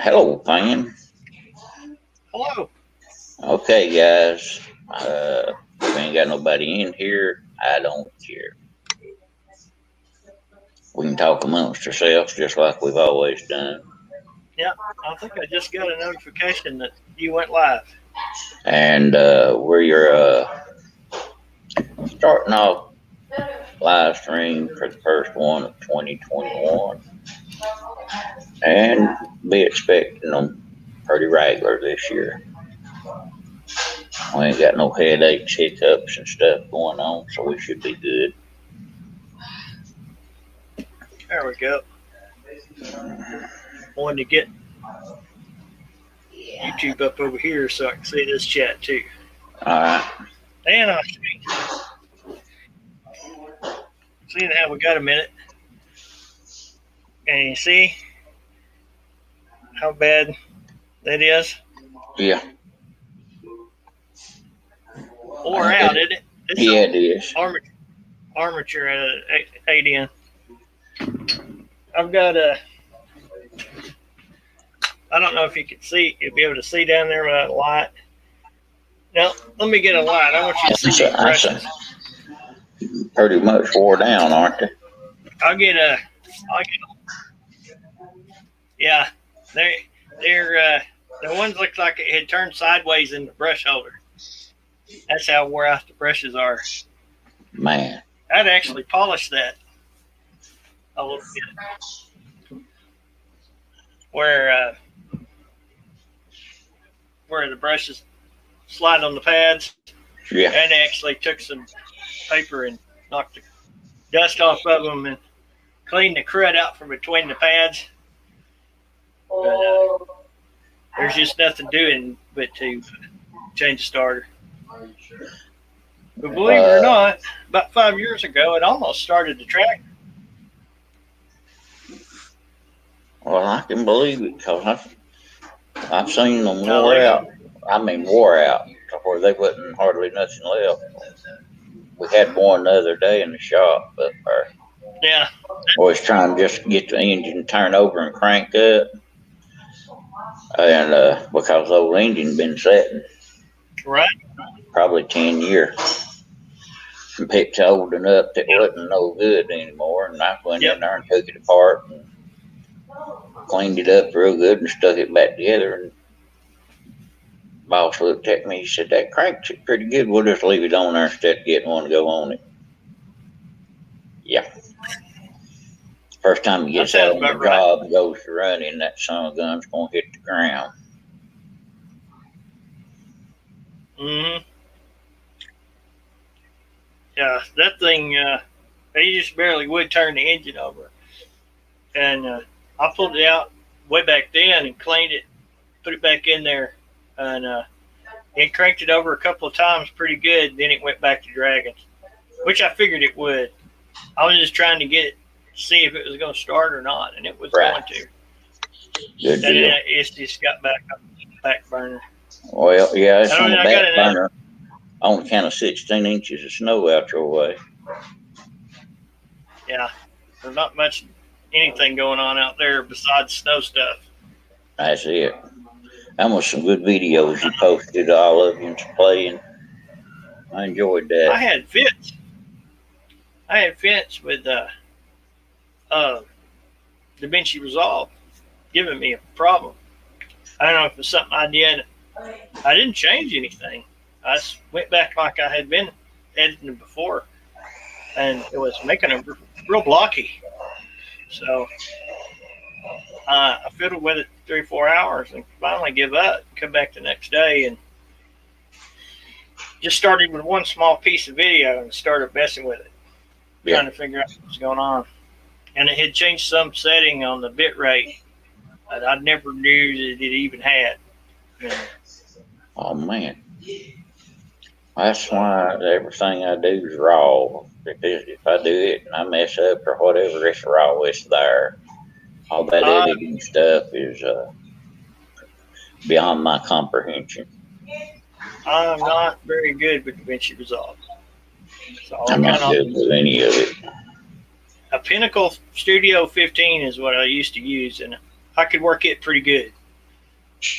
Hello, fan. Hello. Okay, guys. We ain't got nobody in here. I don't care. We can talk amongst ourselves just like we've always done. Yeah, I think I just got a notification that you went live. And we're starting off live stream for the first one of 2021. And be expecting them pretty regular this year. We ain't got no headaches, hiccups, and stuff going on, so we should be good. There we go. Wanted to get YouTube up over here so I can see this chat too. Alright. And I seeing how we got a minute. And you see how bad that is? Yeah. Or out, isn't it? It's Yeah, it is. Armature at 8N. I've got I don't know if you can see, you'll be able to see down there without a light. Now, let me get a light. I want you to see these brushes. Pretty much wore down, aren't they? Yeah, they're the ones look like it had turned sideways in the brush holder. That's how wore out the brushes are. Man. I'd actually polish that a little bit. Where the brushes slide on the pads. Yeah. And actually took some paper and knocked the dust off of them and cleaned the crud out from between the pads. But there's just nothing doing but to change the starter. But believe it or not, about 5 years ago, it almost started the tractor. Well, I can believe it because I've seen them wore out. I mean, wore out to where they wasn't hardly nothing left. We had one the other day in the shop up there. Yeah. I was trying to just get the engine turned over and cranked up. And because the old engine been setting. Right. Probably 10 years. And picked holding up that wasn't no good anymore. And I went in there and took it apart and cleaned it up real good and stuck it back together. And boss looked at me, he said, that cranks it pretty good. We'll just leave it on there instead of getting one to go on it. Yeah. First time he gets out on the job and goes to running, that son of a gun's going to hit the ground. Mm-hmm. Yeah, that thing, they just barely would turn the engine over. And I pulled it out way back then and cleaned it, put it back in there, and it cranked it over a couple of times pretty good. Then it went back to dragging, which I figured it would. I was just trying to see if it was going to start or not, and it was going to. Good deal. It's just got back burner. Well, yeah, it's on the back burner. On the count of 16 inches of snow out your way. Yeah, there's not much anything going on out there besides snow stuff. That's it. That was some good videos you posted, all of you playing. I enjoyed that. I had fits with DaVinci Resolve giving me a problem. I don't know if it's something I did. I didn't change anything. I just went back like I had been editing before, and it was making it real blocky. So I fiddled with it 3 or 4 hours and finally give up, come back the next day, and just started with one small piece of video and started messing with it, trying to figure out what was going on. And it had changed some setting on the bit rate that I never knew that it even had. Oh, man. That's why everything I do is raw. If I do it and I mess up or whatever, it's raw. It's there. All that editing stuff is beyond my comprehension. I'm not very good with DaVinci Resolve. So I'm not good with any of it. A Pinnacle Studio 15 is what I used to use, and I could work it pretty good.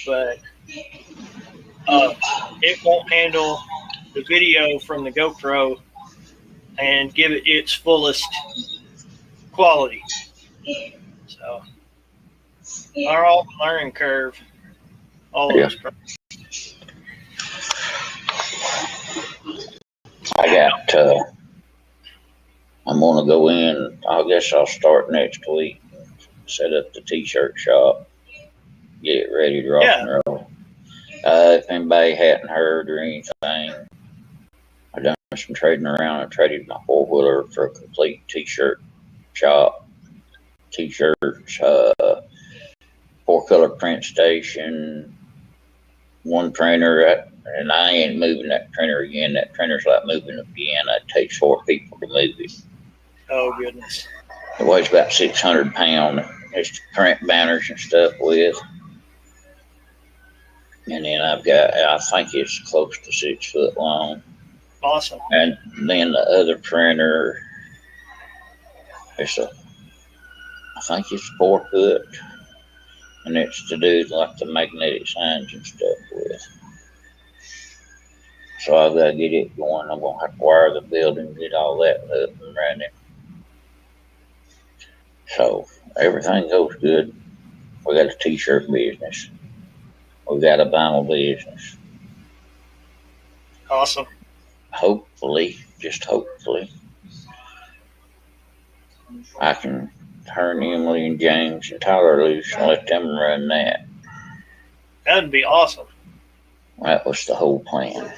but it won't handle the video from the GoPro and give it its fullest quality. So, our all learning curve, all of us. I'm gonna go in. I guess I'll start next week. Set up the t-shirt shop. Get it ready to rock and roll. If anybody hadn't heard or anything, I've done some trading around. I traded my 4-wheeler for a complete t-shirt shop. T-shirts, 4-color print station, one printer, and I ain't moving that printer again. That printer's like moving a piano. It takes 4 people to move it. Oh, goodness. It weighs about 600 pounds. It's to print banners and stuff with. And then I think it's close to 6 foot long. Awesome. And then the other printer, I think it's 4 foot. And it's to do like the magnetic signs and stuff with. So I've got to get it going. I'm going to have to wire the building, get all that up and running. So everything goes good. We got a t-shirt business. We got a vinyl business. Awesome. Hopefully, just hopefully, I can turn Emily and James and Tyler loose and let them run that. That'd be awesome. That was the whole plan.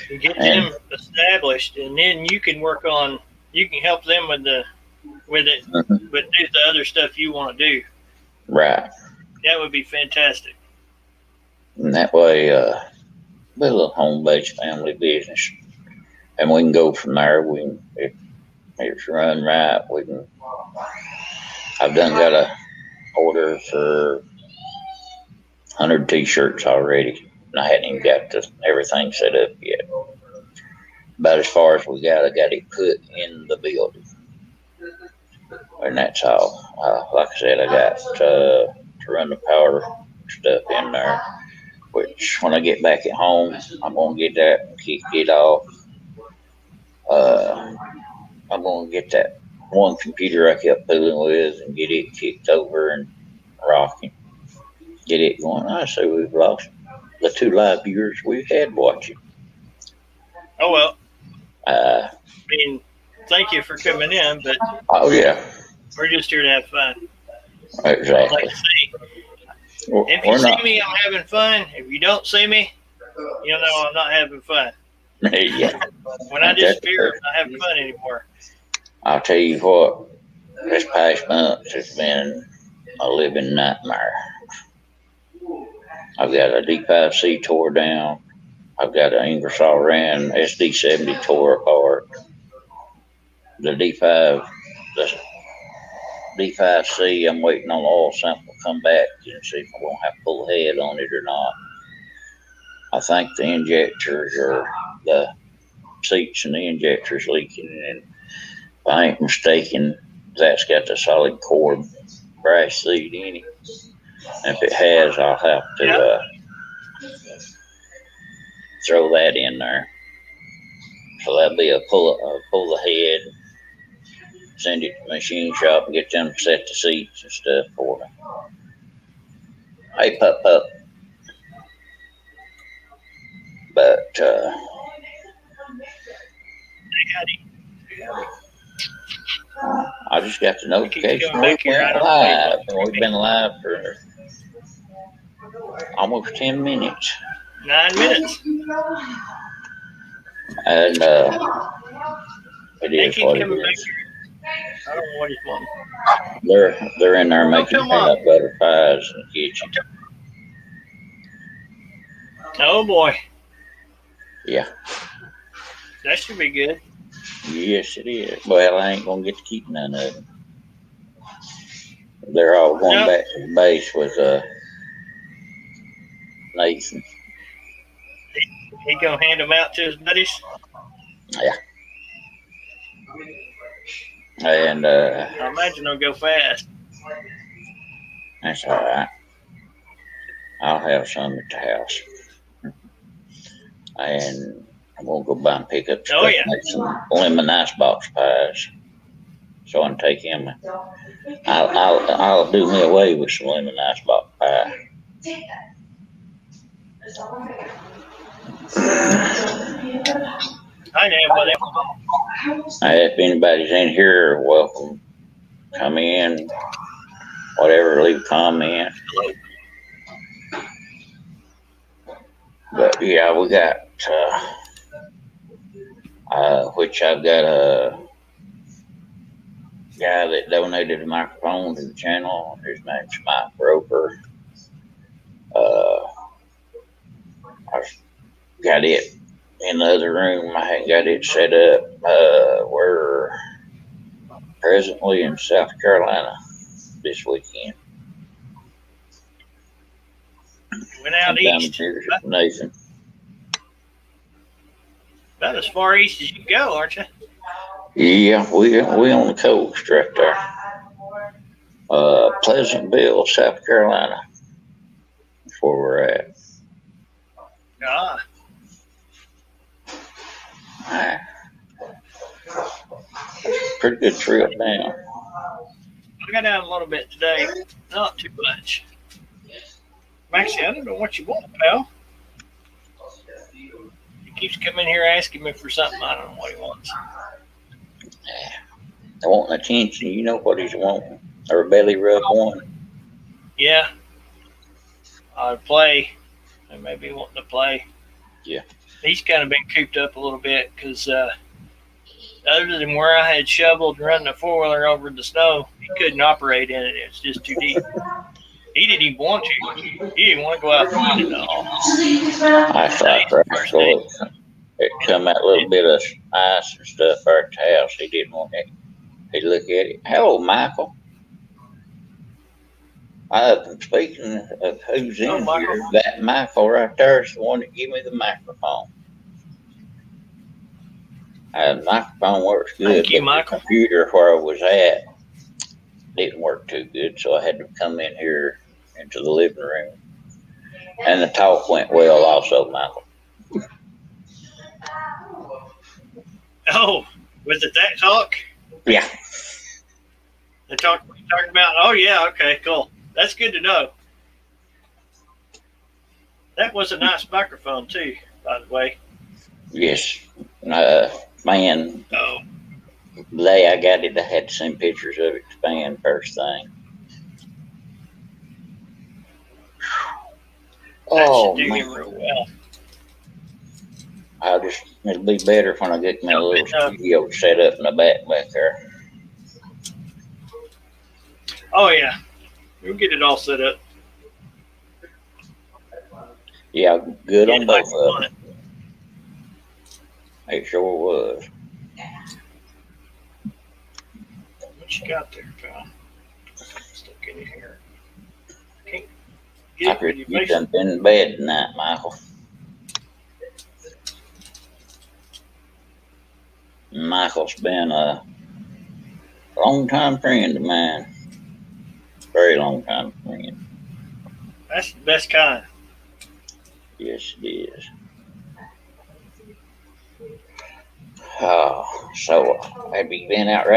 You get them established, and then you can work on. You can help them with it, but do the other stuff you want to do. Right. That would be fantastic. And that way, be a little home-based family business, and we can go from there. If it's run right, we can. I've got a order for 100 t-shirts already, and I hadn't even got everything set up yet. About as far as we got, I got it put in the building, and that's all. Like I said, I got to run the power stuff in there. Which, when I get back at home, I'm gonna get that and kick it off. I'm gonna get that one computer I kept fooling with and get it kicked over and rocking. Get it going. I say we've lost the 2 live viewers we've had watching. Oh well. I mean, thank you for coming in, but oh yeah, we're just here to have fun. Exactly. Like I say, if you see me, I'm having fun. If you don't see me, you'll know I'm not having fun. Yeah. When I disappear, I'm not having fun anymore. I'll tell you what, this past month has been a living nightmare. I've got a D5C tore down. I've got an Ingersoll Rand SD70 tore apart. The D5C, I'm waiting on the oil sample to come back and see if I'm going to have full head on it or not. I think the injectors or the seats and the injectors leaking, and if I ain't mistaken, that's got the solid core brass seat in it. And if it has, I'll have to throw that in there. So that'll be a pull the head, send it to the machine shop and get them to set the seats and stuff for me. Hey, pup. But I just got the notification we went live, and we've been live for almost 10 minutes. 9 minutes. And it is what it is. I don't know what he's wanting. They're in there making peanut butter pies in the kitchen. Oh boy. Yeah. That should be good. Yes, it is. Well, I ain't gonna get to keep none of them. They're all going back to the base with Nathan. He gonna hand them out to his buddies? Yeah. And I imagine they'll go fast. That's all right. I'll have some at the house. And I'm gonna go by and pick up Oh stuff, yeah. make some lemon icebox pies. So I can take him. I'll do me away with some lemon icebox pie. I know what it. If anybody's in here, welcome. Come in, whatever, leave a comment. But yeah, we got, which I've got a guy that donated a microphone to the channel. His name's Mike Roper. I've got it in the other room. I hadn't got it set up. We're presently in South Carolina this weekend. Went out Sometime east. here, Nathan. About as far east as you can go, aren't you? Yeah, we on the coast right there. Pleasantville, South Carolina. That's where we're at. Ah. Pretty good trip down. I got out a little bit today. Not too much. Actually, I don't know what you want, pal. He keeps coming here asking me for something. I don't know what he wants. I want attention. You know what he's wanting. Or a belly rub one. Yeah. I'd play. I may be wanting to play. Yeah. He's kind of been cooped up a little bit because other than where I had shoveled and run the four-wheeler over the snow, he couldn't operate in it. It's just too deep. He didn't even want to. He didn't want to go out and it at all. I thought it come out a little bit of ice and stuff out the house. He didn't want it. He'd look at it. Hello, Michael. Speaking of who's in here, that Michael right there is the one that gave me the microphone. The microphone works good. Thank you, but Michael. The computer where I was at didn't work too good, so I had to come in here into the living room. And the talk went well also, Michael. Oh, was it that talk? Yeah. The talk talking about, oh yeah, okay, cool. That's good to know. That was a nice microphone too, by the way. Yes. Man, Oh. the day I got it, I had to send pictures of it to Fan first thing. That Oh, should do man. him real well. It'll be better when I get my little studio set up in the back there. Oh yeah, we'll get it all set up. Yeah, good on both like of them. It sure was. What you got there, pal? Stuck in your hair. Can't I get it with heard your you face. done been in bed tonight, Michael. Michael's been a long-time friend of mine. Very long-time friend. That's the best kind. Yes, it is. Oh, so have you been out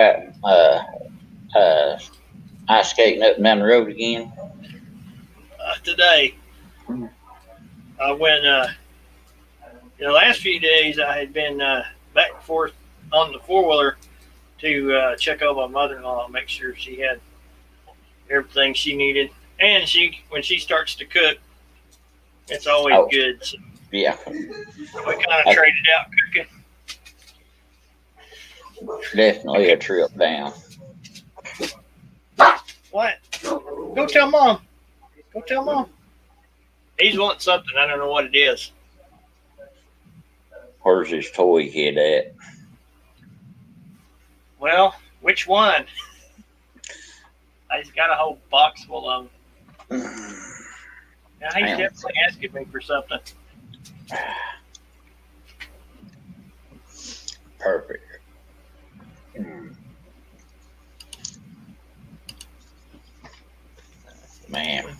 ice skating up and down the road again? Today, I went. The last few days, I had been back and forth on the four-wheeler to check on my mother-in-law and make sure she had everything she needed. And when she starts to cook, it's always good. So Yeah. we kind of traded out cooking. Definitely a trip down. What? Go tell Mom. Go tell Mom. He's wanting something. I don't know what it is. Where's his toy head at? Well, which one? He's got a whole box full of them. Now he's definitely asking me for something. Perfect. Man.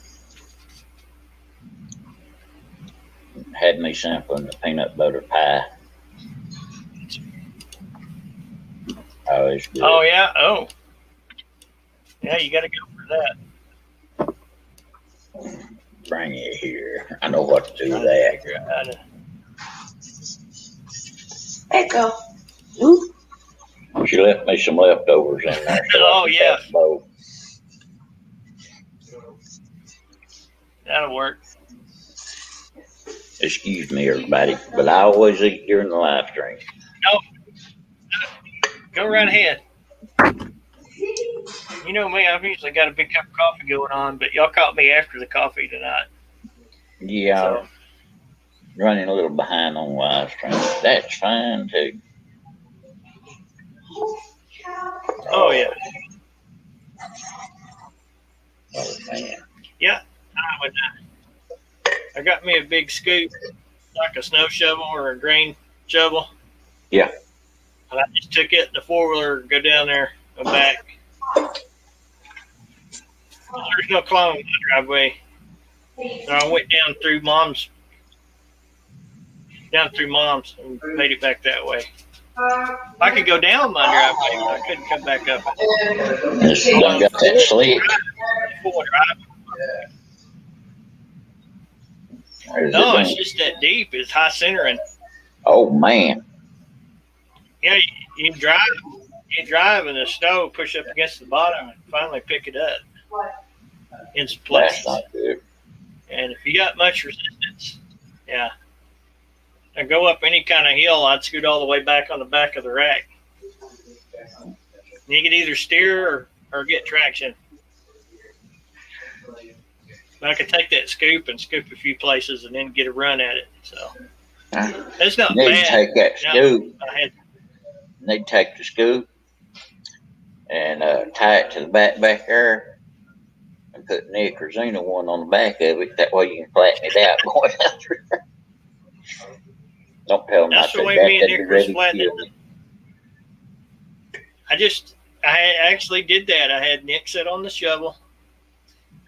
had me sampling the peanut butter pie. Oh, it's good. Oh yeah. Oh, yeah. You got to go for that. Bring it here. I know what to do with Trying to that. figure out how to. Echo. Ooh. She left me some leftovers in there. So Oh, I can yeah. have both. That'll work. Excuse me, everybody, but I always eat during the live stream. No. Go right ahead. You know me, I've usually got a big cup of coffee going on, but y'all caught me after the coffee tonight. Yeah, So, I'm running a little behind on live stream. That's fine too. oh yeah. Oh man. Yeah. I got me a big scoop, like a snow shovel or a grain shovel. Yeah. And I just took it in the four-wheeler, go down there and back. There's no clone in the driveway. So I went down through mom's and made it back that way. I could go down my driveway, but I couldn't come back up it. It's done got that slick. Or is No, it it's done? just that deep. It's high centering. Oh man. Yeah, you drive and the snow push up against the bottom and finally pick it up in some That's places. not good. And if you got much resistance, yeah. I go up any kind of hill, I'd scoot all the way back on the back of the rack. And you can either steer or get traction. But I could take that scoop and scoop a few places and then get a run at it. So it's not You need bad. to take that No, scoop. I had They take the scoop and tie it to the back there and put Nick or Xena one on the back of it. That way you can flatten it out going out through there. Don't tell them That's I the said way that. me and They'd be Nick ready was to flattening kill me. I actually did that. I had Nick sit on the shovel,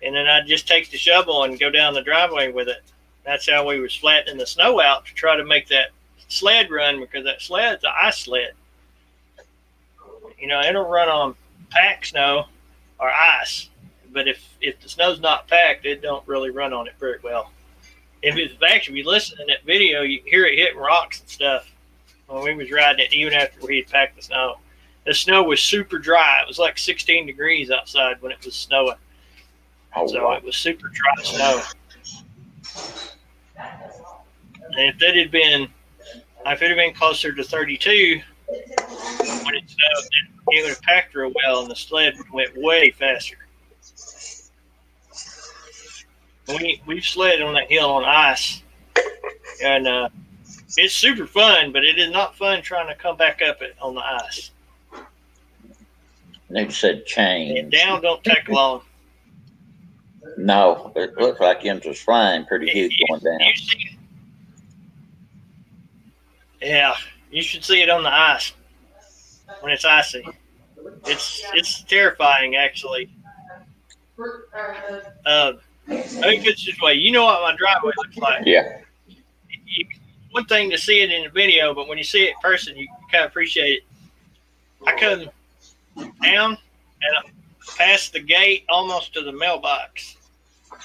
and then I'd just take the shovel and go down the driveway with it. That's how we was flattening the snow out to try to make that sled run, because that sled's an ice sled. You know, it'll run on packed snow or ice, but if the snow's not packed, it don't really run on it very well. If you listen to that video, you hear it hitting rocks and stuff when we was riding it, even after we had packed the snow. The snow was super dry. It was like 16 degrees outside when it was snowing. Oh, So wow. it was super dry snow. And if it had been closer to 32 when it snowed, it would have packed real well and the sled went way faster. We've sled on that hill on ice, and it's super fun, but it is not fun trying to come back up it on the ice. Nick said And change. down don't take long. No, it looks like him was flying pretty good going down. You see, yeah, you should see it on the ice when it's icy. It's terrifying, actually. Let me put it this way. You know what my driveway looks like. Yeah. One thing to see it in the video, but when you see it in person, you kind of appreciate it. I come down and past the gate almost to the mailbox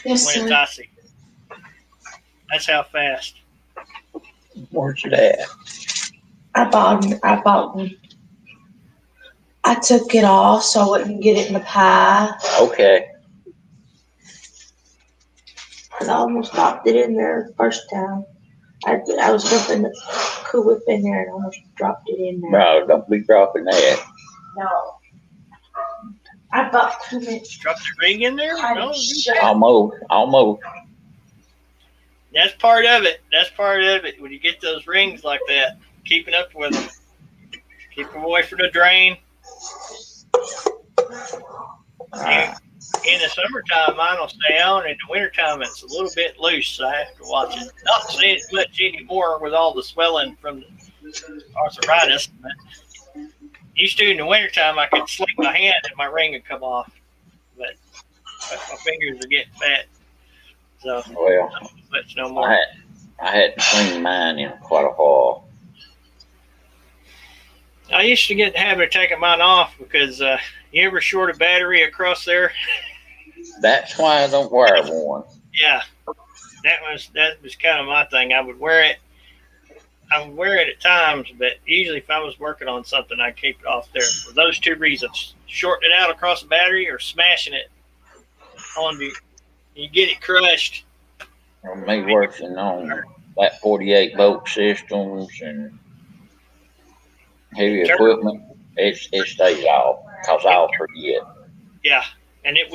Yes, when it's sir. icy. That's how fast. Where's it at? I bought one. I took it off so I wouldn't get it in the pie. Okay. I almost dropped it in there the first time. I was whipping the Cool Whip in there and almost dropped it in there. Bro, don't be dropping that. No. I bought too much. Drop the ring in there? No, Almost. that's part of it. That's part of it. When you get those rings like that, keeping up with them. Keep them away from the drain. In the summertime, mine will stay on. In the wintertime, it's a little bit loose, so I have to watch it. Not seeing it much anymore with all the swelling from the arthritis. But used to in the wintertime, I could slip my hand and my ring would come off. But my fingers are getting fat. So, Well, not much no I more. had, I hadn't cleaned mine in quite a while. I used to get in the habit of taking mine off because you ever short a battery across there? That's why I don't wear one. Yeah, that was kind of my thing. I would wear it at times, but usually if I was working on something, I'd keep it off there for those two reasons: shorting it out across the battery or smashing it on you get it crushed. Me working on that 48 volt systems and heavy equipment, it stays off because I'll forget. Yeah, and it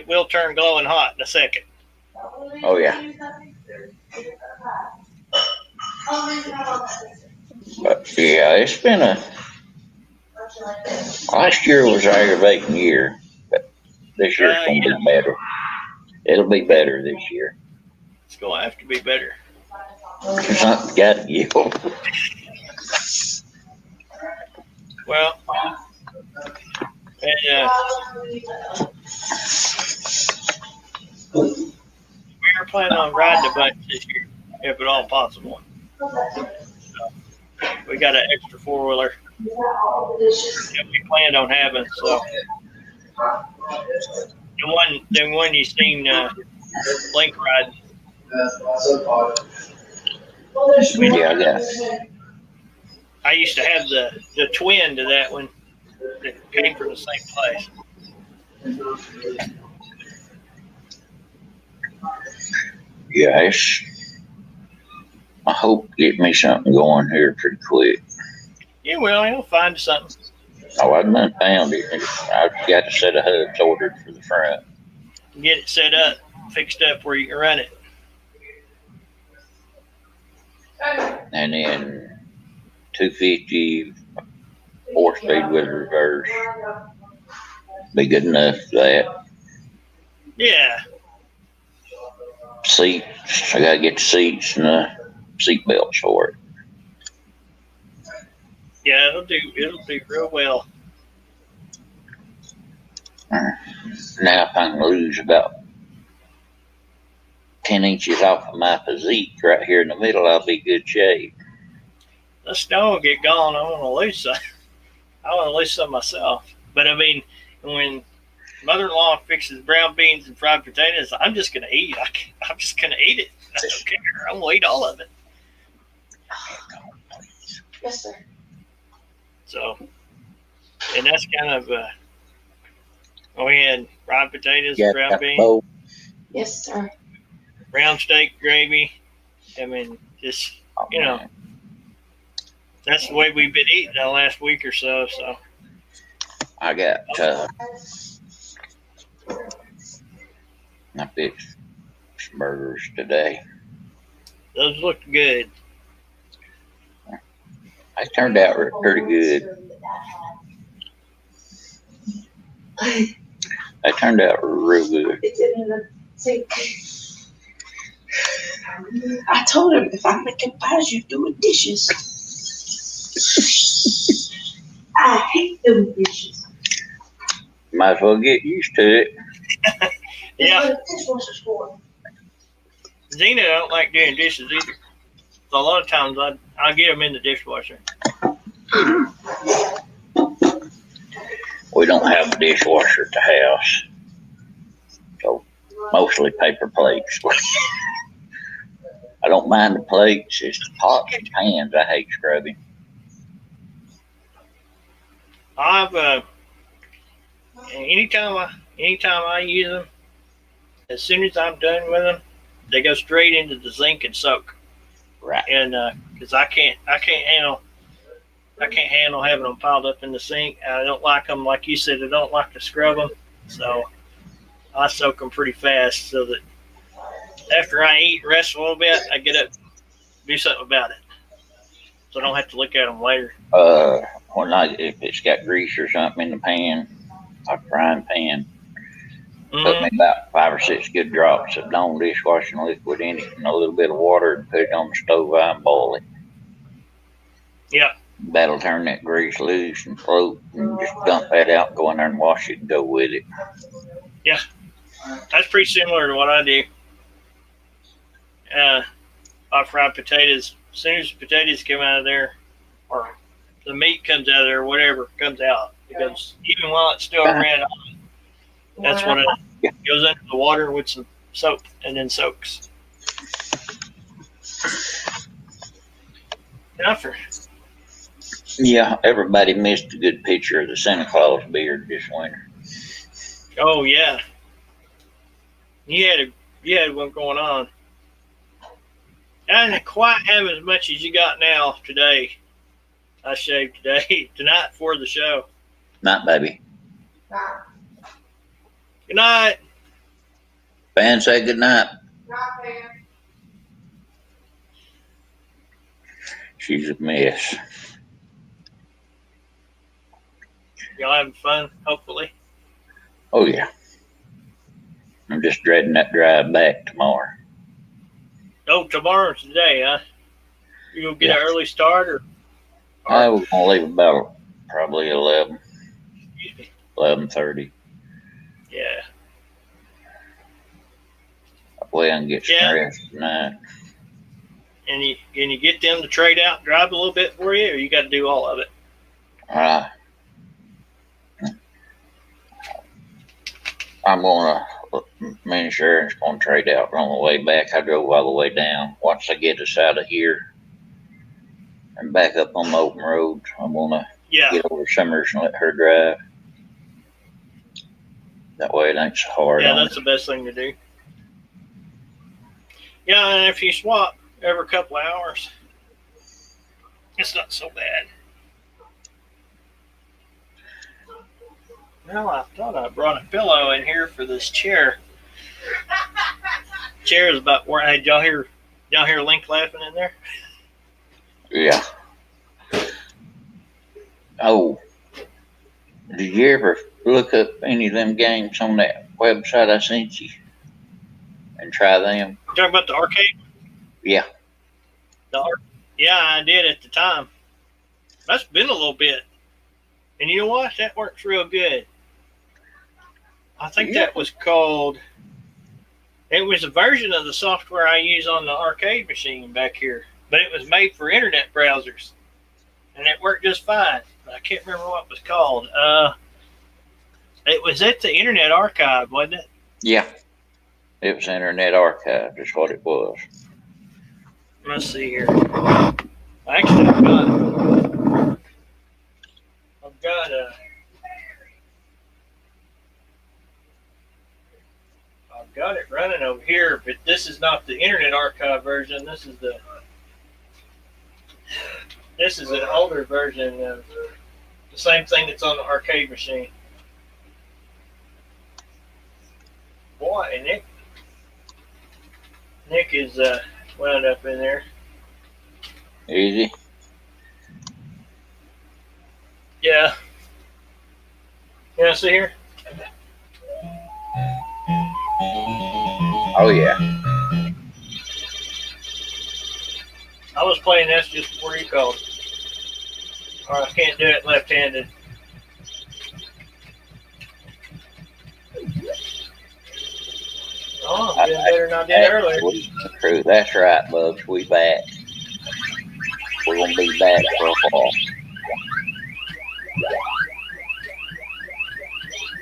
will turn glowing hot in a second. Oh yeah. But yeah, it's been last year was an aggravating year, but this year's gonna be better. It'll be better this year. It's gonna have to be better. Something's got to give. Well, and we are planning on riding a bunch this year, if at all possible. So, we got an extra 4-wheeler that we planned on having. So the one you seen Link riding. Yeah. I used to have the twin to that one that came from the same place. Yeah, I hope to get me something going here pretty quick. Yeah, well, he'll find something. Oh, I've not found it. I've got a set of hubs ordered for the front. Get it set up, fixed up where you can run it. And then 250 4-speed with reverse. Be good enough for that. Yeah. Seats. I gotta get the seats and the seat belts for it. Yeah, it'll do real well. Now if I can lose about 10 inches off of my physique right here in the middle, I'll be good shape. The snow will get gone. I want to lose some. I want to lose some myself. But I mean, when mother-in-law fixes brown beans and fried potatoes, I'm just gonna eat. I'm just gonna eat it. I don't care. I'm gonna eat all of it. Yes, sir. So, and that's kind of we had fried potatoes, brown beans, Yes, sir. brown steak gravy. I mean, just that's the way we've been eating the last week or so. So I got I fixed some burgers today. those look good. They turned out pretty good. They turned out real good. It's in the sink. I told him if I'm making pies, you're doing dishes. I hate doing dishes. Might as well get used to it. Yeah. Dishwasher's for. Zena don't like doing dishes either. So a lot of times I get them in the dishwasher. We don't have a dishwasher at the house, so mostly paper plates. I don't mind the plates, it's the pots and pans I hate scrubbing. I've anytime I use them, as soon as I'm done with them, they go straight into the zinc and soak. Right. And because I can't handle having them piled up in the sink. I don't like them, like you said. I don't like to scrub them, so I soak them pretty fast so that after I eat, rest a little bit, I get up, do something about it, so I don't have to look at them later. If it's got grease or something in the pan, a frying pan, put me about 5 or 6 good drops of Dawn dishwashing liquid in it and a little bit of water and put it on the stove and boil it. Yeah. That'll turn that grease loose and float, and just dump that out and go in there and wash it and go with it. Yeah. That's pretty similar to what I do. I fry potatoes. As soon as the potatoes come out of there, or the meat comes out of there, whatever comes out, it goes, even while it's still red hot, that's when it goes under the water with some soap and then soaks. Yeah, everybody missed a good picture of the Santa Claus beard this winter. Oh yeah, you had one going on. I didn't quite have as much as you got now today. I shaved today, tonight for the show. Night, baby. Good night. Fan, say good night. She's a mess. Y'all having fun, hopefully? Oh, yeah. I'm just dreading that drive back tomorrow. Oh, tomorrow's the day, huh? You gonna get an early start, or? I was gonna leave about probably 11, Excuse me. 11:30. Yeah. That way I can get some rest tonight. And can you get them to trade out and drive a little bit for you, or you got to do all of it? I'm gonna. Me and Sharon's gonna trade out on the way back. I drove all the way down. Once I get us out of here and back up on the open road, I'm gonna get over Summers and let her drive. That way it ain't so hard. Yeah, that's the best thing to do. Yeah, and if you swap every couple of hours, it's not so bad. Well, I thought I brought a pillow in here for this chair. Chair is about where. Hey, y'all hear Link laughing in there? Yeah. Oh, did you ever look up any of them games on that website I sent you and try them? You talking about the arcade? Yeah. Yeah, I did at the time. That's been a little bit. And you know what? That works real good. I think that was called, it was a version of the software I use on the arcade machine back here, but it was made for internet browsers, and it worked just fine. But I can't remember what it was called. It was at the Internet Archive, wasn't it? Yeah. It was Internet Archive, that's what it was. Let's see here. Actually, I've got it running over here, but this is not the Internet Archive version. This is an older version of the same thing that's on the arcade machine. Boy, Nick is wound up in there. Easy. Yeah. Yeah, see here? Oh, yeah. I was playing this just before you called. Or I can't do it left-handed. Oh, I'm doing better than I did earlier. That's right, Bubs. We back. We're going to be back for a while.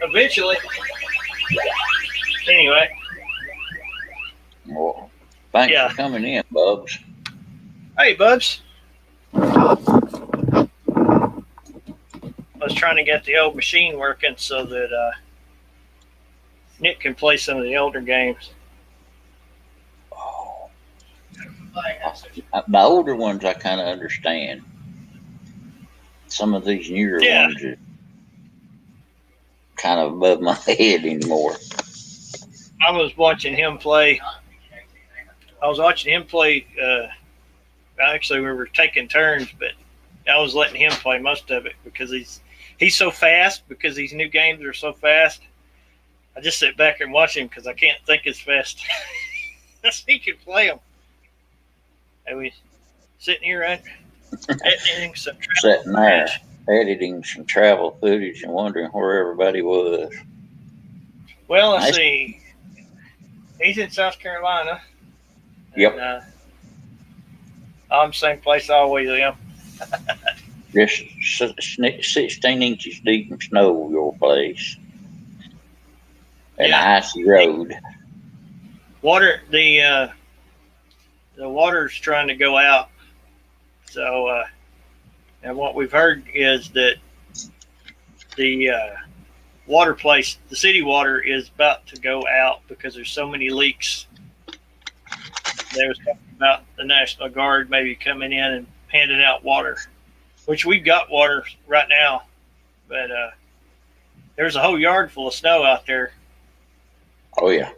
Eventually. Anyway. Well, thanks for coming in, Bubs. Hey, Bubs. I was trying to get the old machine working so that Nick can play some of the older games. Oh. The older ones I kind of understand. Some of these newer ones are kind of above my head anymore. I was watching him play. Actually, we were taking turns, but I was letting him play most of it because he's so fast, because these new games are so fast. I just sit back and watch him because I can't think as fast as he can play them. And we sitting here editing some travel footage and wondering where everybody was. Well, let's see. He's in South Carolina. Yep. And, I'm same place I always am. Just 16 inches deep in snow, your place. An Yeah. icy road. Water the water's trying to go out. So and what we've heard is that the the city water is about to go out because there's so many leaks. They was talking about the National Guard maybe coming in and handing out water, which we've got water right now, but there's a whole yard full of snow out there. Oh yeah.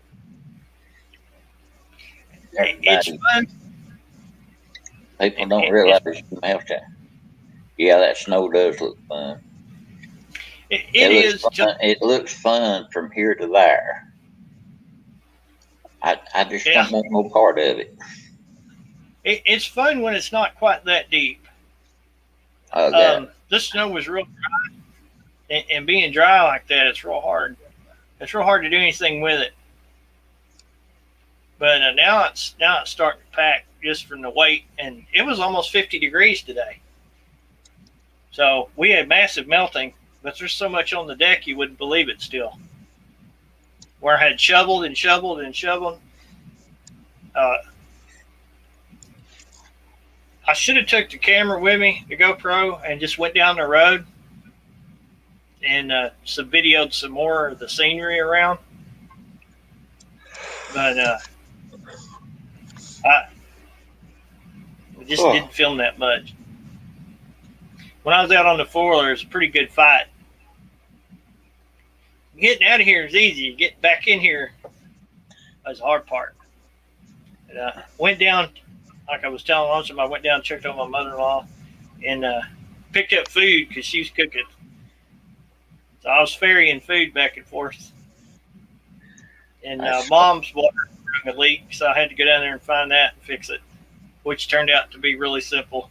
It's fun. People don't realize you melting. Yeah, that snow does look fun. It looks fun from here to there. I just don't want no part of it. It's fun when it's not quite that deep. This snow was real dry, and being dry like that, it's real hard. It's real hard to do anything with it. But now it's starting to pack just from the weight, and it was almost 50 degrees today. So we had massive melting, but there's so much on the deck you wouldn't believe it still. Where I had shoveled and shoveled and shoveled. I should have took the camera with me, the GoPro, and just went down the road and some videoed some more of the scenery around. But I just didn't film that much. When I was out on the 4-wheeler, it was a pretty good fight. Getting out of here is easy. Getting back in here was the hard part. And I went down, like I was telling Lomsome, I went down and checked on my mother-in-law and picked up food because she was cooking. So I was ferrying food back and forth. And Mom's water sprung a leak, so I had to go down there and find that and fix it, which turned out to be really simple.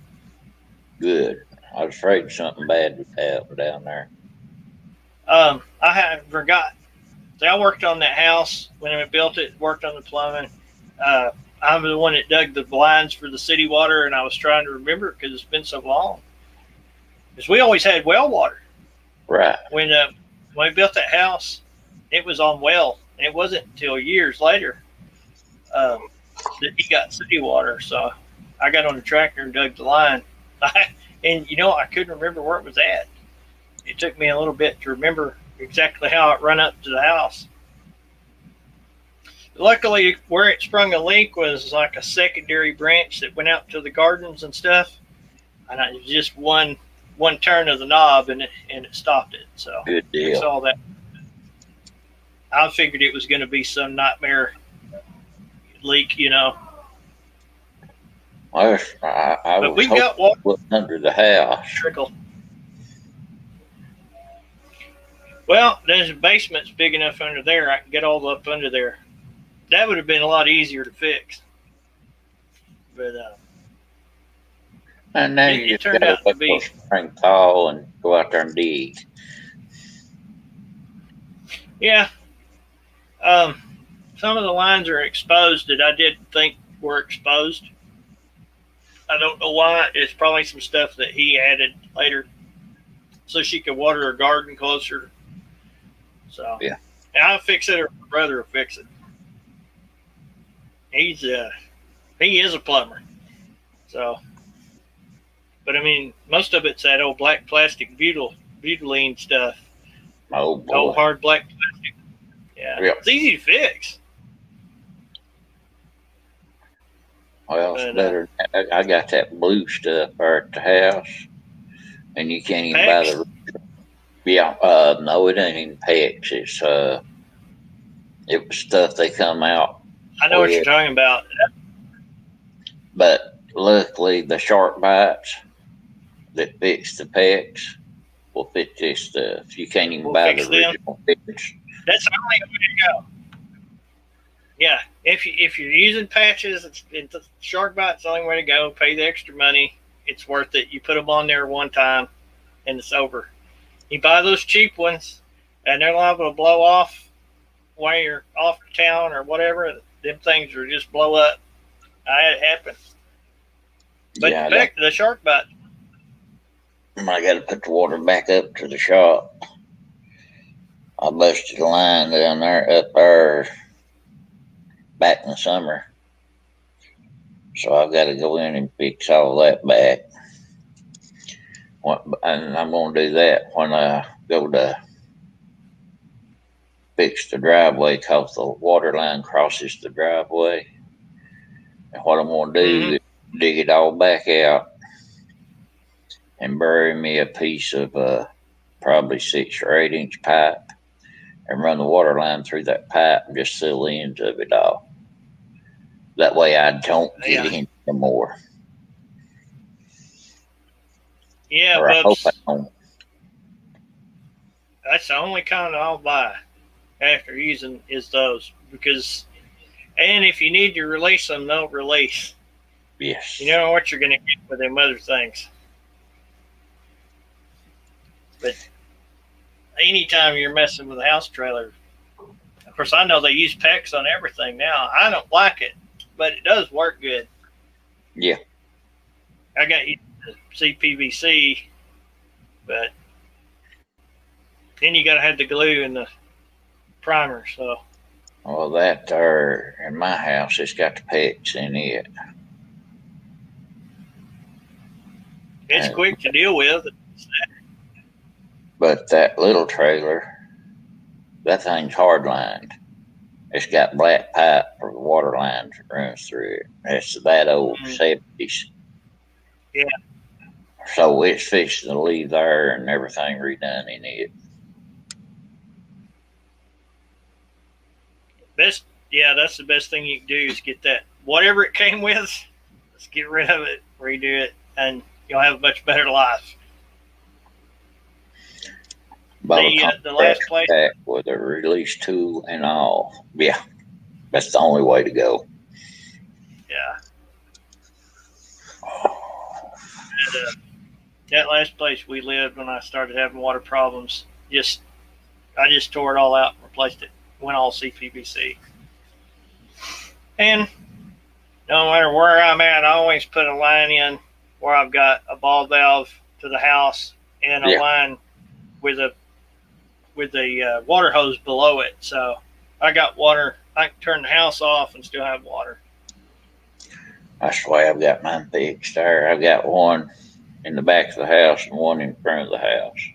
Good. I was afraid something bad would happen down there. I had forgot. See, I worked on that house when I built it, worked on the plumbing. I'm the one that dug the blinds for the city water, and I was trying to remember because it's been so long. Because we always had well water. Right. When we built that house, it was on well. It wasn't until years later that he got city water. So I got on the tractor and dug the line. And, I couldn't remember where it was at. It took me a little bit to remember exactly how it run up to the house. Luckily, where it sprung a leak was like a secondary branch that went out to the gardens and stuff. And it was just one turn of the knob, and it stopped it. So good deal. I saw that. I figured it was going to be some nightmare leak, I but was we got water under the house. trickle. Well, there's a basement's big enough under there. I can get all up under there. That would have been a lot easier to fix. But and now you just got to wait for spring thaw and go out there and dig. Yeah. Some of the lines are exposed that I didn't think were exposed. I don't know why. It's probably some stuff that he added later so she could water her garden closer. So yeah, I'll fix it, or my brother will fix it. He is a plumber. So, but I mean, most of it's that old black plastic butylene stuff. Oh boy. Old hard black plastic. Yeah. It's easy to fix. Well, it's better. I got that blue stuff there at the house, and you can't even buy the. Yeah, no, it ain't even PEX. It's it was stuff they come out. I know what you're talking about. But luckily, the shark bites that fix the PEX will fit this stuff. You can't even buy the original fix. That's the only way to go. Yeah, if you're using patches, it's shark bite's the only way to go. Pay the extra money. It's worth it. You put them on there one time, and it's over. You buy those cheap ones, and they're liable to blow off while you're off to town or whatever. Them things will just blow up. I had it happen. But Yeah, back to the shark bite. I got to put the water back up to the shop. I busted a line down there, up there, back in the summer. So I've got to go in and fix all that back. And I'm going to do that when I go to fix the driveway, because the water line crosses the driveway. And what I'm going to do is dig it all back out and bury me a piece of probably 6 or 8 inch pipe and run the water line through that pipe and just seal the ends of it off. That way I don't get in no more. Yeah, or I hope I Bubs, don't. that's the only kind I'll buy after using is those. Because, and if you need to release them, they'll release. Yes. You know what you're going to get with them other things. But anytime you're messing with a house trailer, of course, I know they use PEX on everything now. I don't like it, but it does work good. Yeah. I got used to CPVC, but then you got to have the glue and the primer. So, Well, that there in my house, it's got the PEX in it. it's quick to deal with. But that little trailer, that thing's hard lined. It's got black pipe for the water line that runs through it. It's that old 70s. Yeah. So it's fixing to leave there and everything redone in it. That's the best thing you can do is get that. Whatever it came with, let's get rid of it, redo it, and you'll have a much better life. The last place with a release tool and all. Yeah, that's the only way to go. Yeah. That last place we lived when I started having water problems, I just tore it all out and replaced it. Went all CPVC. And no matter where I'm at, I always put a line in where I've got a ball valve to the house and a line with a water hose below it. So I got water. I can turn the house off and still have water. That's the way I've got mine fixed there. I've got one in the back of the house and one in front of the house.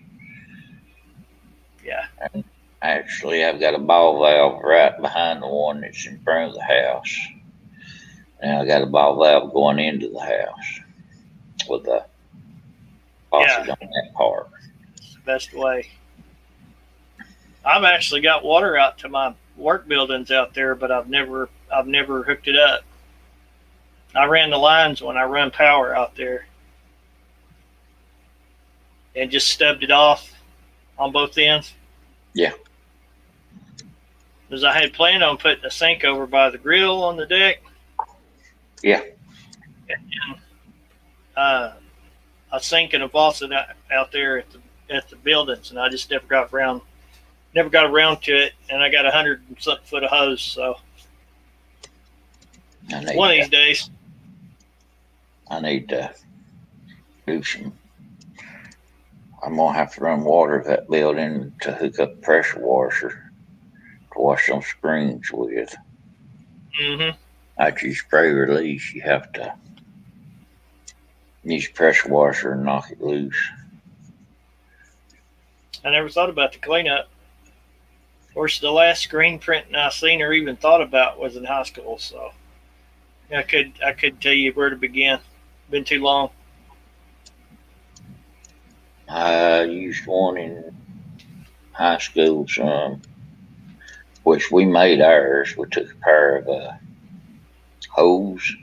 Yeah. And actually, I've got a ball valve right behind the one that's in front of the house. And I got a ball valve going into the house with the faucet on that part. It's the best way. I've actually got water out to my work buildings out there, but I've never hooked it up. I ran the lines when I run power out there and just stubbed it off on both ends. Yeah. Because I had planned on putting a sink over by the grill on the deck. Yeah. And a sink and a faucet out there at the buildings, and I just never got around to it. And I got 100 and something foot of hose, so one of these days I need to do some. I'm gonna have to run water to that building to hook up the pressure washer to wash some screens with. Mm-hmm. After you spray release, you have to use pressure washer and knock it loose. I never thought about the cleanup. Of course, the last screen printing I seen or even thought about was in high school, so I couldn't tell you where to begin. Been too long. I used one in high school, which we made ours. We took a pair of hose,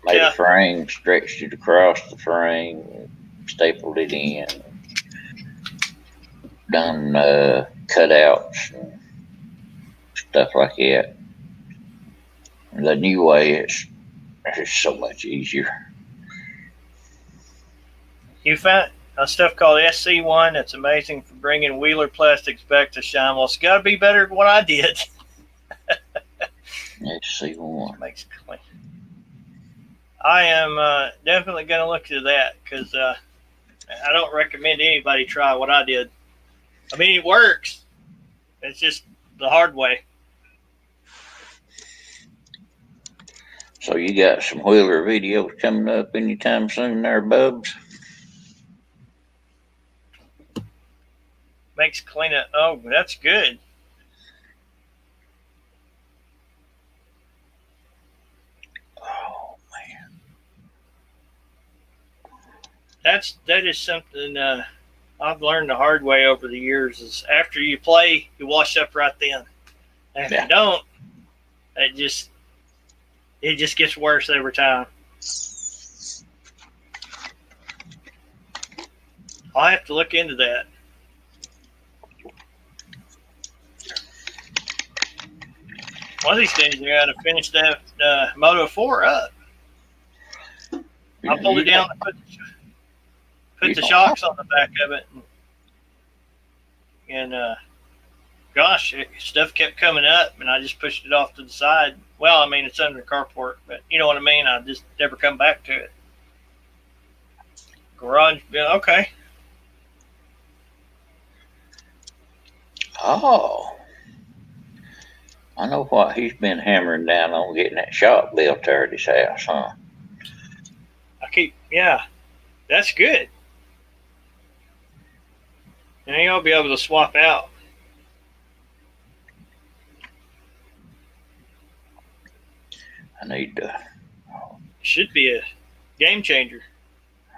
made a frame, stretched it across the frame, stapled it in, done cutouts and stuff like that. The new way it's so much easier. You found a stuff called SC1 that's amazing for bringing Wheeler plastics back to shine. Well, it's got to be better than what I did. SC1 makes clean. I am definitely going to look into that because I don't recommend anybody try what I did. I mean, it works. It's just the hard way. So you got some Wheeler videos coming up anytime soon there, Bubs? Makes cleanup. Oh, that's good. Oh, man. That is something I've learned the hard way over the years. Is after you play, you wash up right then. And if Yeah. you don't, it just gets worse every time. I'll have to look into that. One of these days, I got to finish that Moto 4 up. I pulled it down and put the shocks on the back of it, and gosh, stuff kept coming up, and I just pushed it off to the side. Well, I mean, it's under the carport, but you know what I mean? I just never come back to it. Garage, okay. Oh. I know what he's been hammering down on getting that shop built there at his house, huh? Yeah, that's good. And you'll be able to swap out. I need to. Should be a game changer.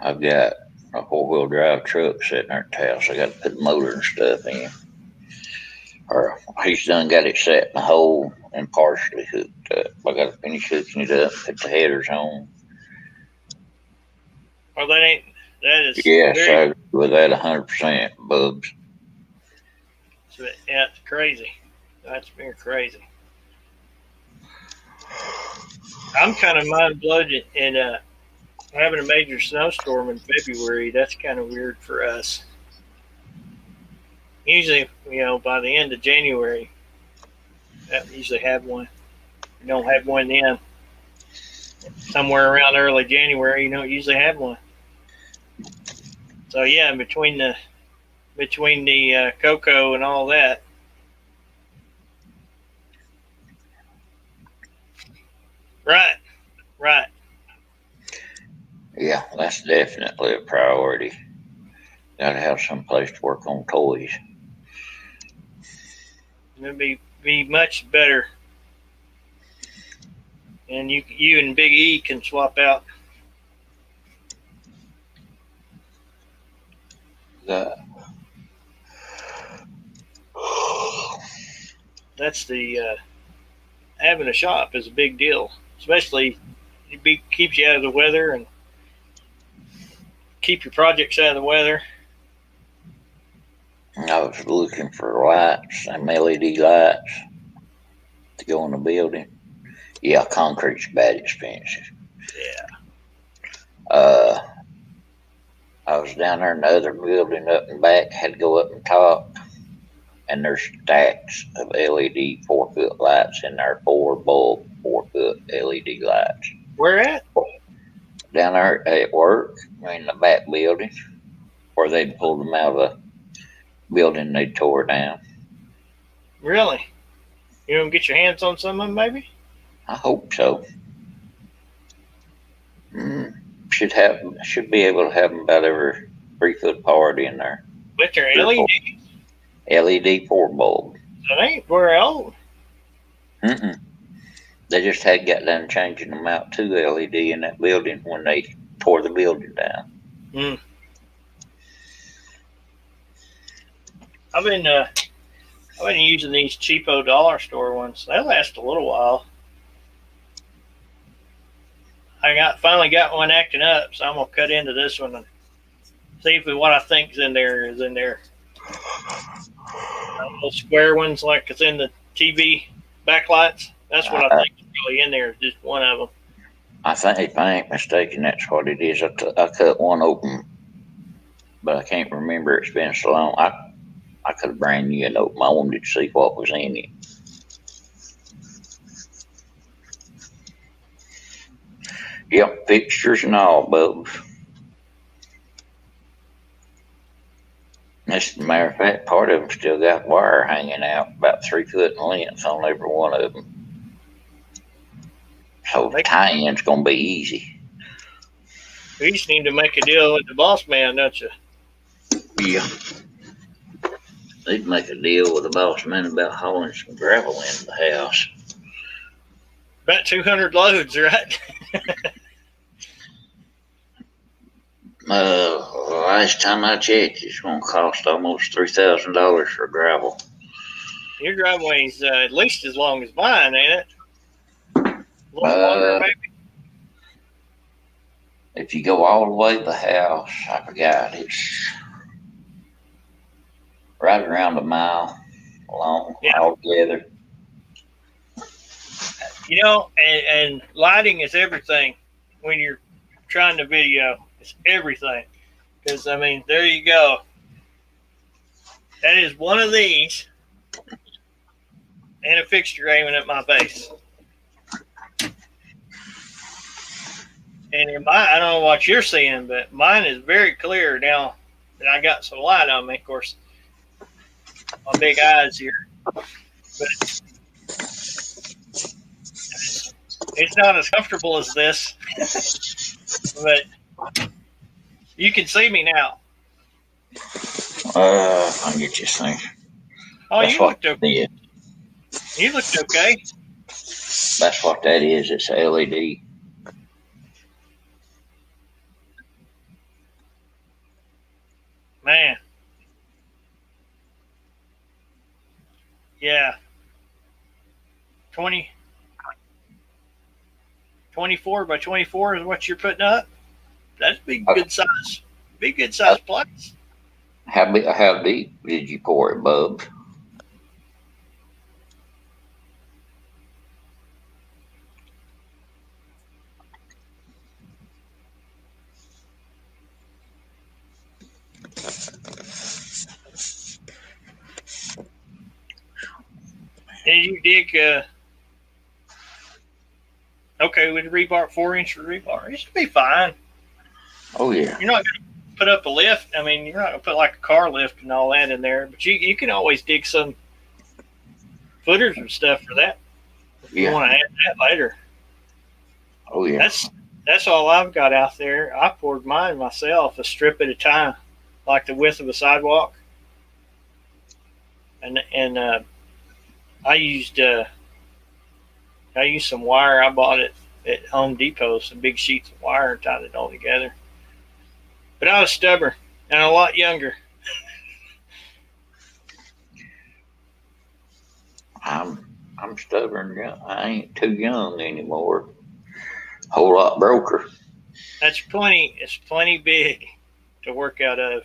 I've got a 4-wheel drive truck sitting there at the house. I got to put the motor and stuff in. Or he's done got it set in the hole and partially hooked up. I got to finish hooking it up, put the headers on. Well, that is. Yes, I agree with that 100%, Bubs. Yeah, it's crazy. That's been crazy. I'm kind of mind blown in having a major snowstorm in February. That's kind of weird for us. Usually, by the end of January, we usually have one. We don't have one then. Somewhere around early January, you don't usually have one. So yeah, between the cocoa and all that. Right. Yeah, that's definitely a priority. Got to have some place to work on toys. It'll be much better. And you and Big E can swap out. That's the having a shop is a big deal, especially keeps you out of the weather and keep your projects out of the weather. I was looking for lights, some LED lights to go in the building. Yeah, concrete's bad expensive. Yeah. I was down there in the other building up and back, had to go up and top, and there's stacks of LED 4-foot lights in there, 4-bulb 4-foot LED lights. Where at? Down there at work, in the back building, where they'd pulled them out of the building they tore down. Really? You don't get your hands on some of them, maybe? I hope so. Should be able to have them about every 3-foot apart in there. With your LED? LED 4-bulb. That ain't very old. They just had got done changing them out to LED in that building when they tore the building down. I've been using these cheapo dollar store ones. They last a little while. I finally got one acting up, so I'm gonna cut into this one and see if what I think is in there is in there. Those square ones like it's in the TV backlights. That's what I think is really in there. Just one of them. I think, if I ain't mistaken, that's what it is. I cut one open, but I can't remember. It's been so long. I could have brand new and opened. I wanted to see what was in it. Yep, fixtures and all, Bubs. As a matter of fact, part of them still got wire hanging out about 3 foot in length on every one of them. So the tie-in's gonna be easy. You just need to make a deal with the boss man, don't you? Yeah. They'd make a deal with the boss man about hauling some gravel into the house. About 200 loads, right? Last time I checked, it's gonna cost almost $3,000 for gravel. Your driveway's at least as long as mine, ain't it? A little longer, maybe? If you go all the way to the house, I forgot, it's right around a mile long altogether. You know, and lighting is everything when you're trying to video. It's everything. Because, I mean, there you go. That is one of these and a fixture aiming at my face. And in my, I don't know what you're seeing, but mine is very clear now that I got some light on me. Of course, my big eyes here. But it's not as comfortable as this. But you can see me now. I'll get you some. Oh, That's you what looked okay. You looked okay. That's what that is. It's a LED. Man. Yeah. 24 by 24 is what you're putting up. That's big, good size. Big, good size place. How deep did you pour it, Bubs? And you dig, okay, with rebar, 4-inch rebar, it should be fine. Oh, yeah. You're not going to put up a lift. I mean, you're not going to put like a car lift and all that in there, but you can always dig some footers and stuff for that if you want to add that later. Oh, yeah. That's all I've got out there. I poured mine myself, a strip at a time, like the width of a sidewalk. And I used some wire. I bought it at Home Depot, some big sheets of wire, and tied it all together. But I was stubborn and a lot younger. I'm stubborn. I ain't too young anymore. Whole lot broker. It's plenty big to work out of.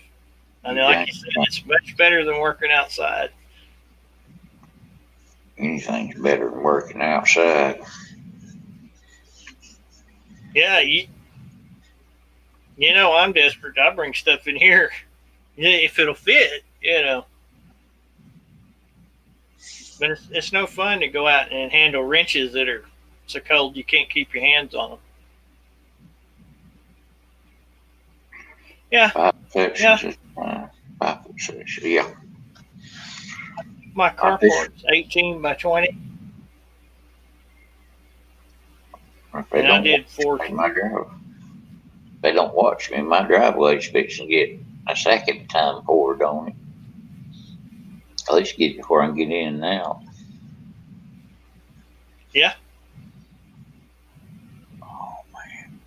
And like you said, it's much better than working outside. Anything's better than working outside. Yeah, you know, I'm desperate. I bring stuff in here if it'll fit, you know. But it's no fun to go out and handle wrenches that are so cold you can't keep your hands on them. Yeah. 5 sections is fine. 5 sections, yeah. My carport's 18 by 20. And I did 4. My driveway. They don't watch me. My driveway's fixing to get a second time poured on it. At least get before I can get in now. Yeah. Oh man.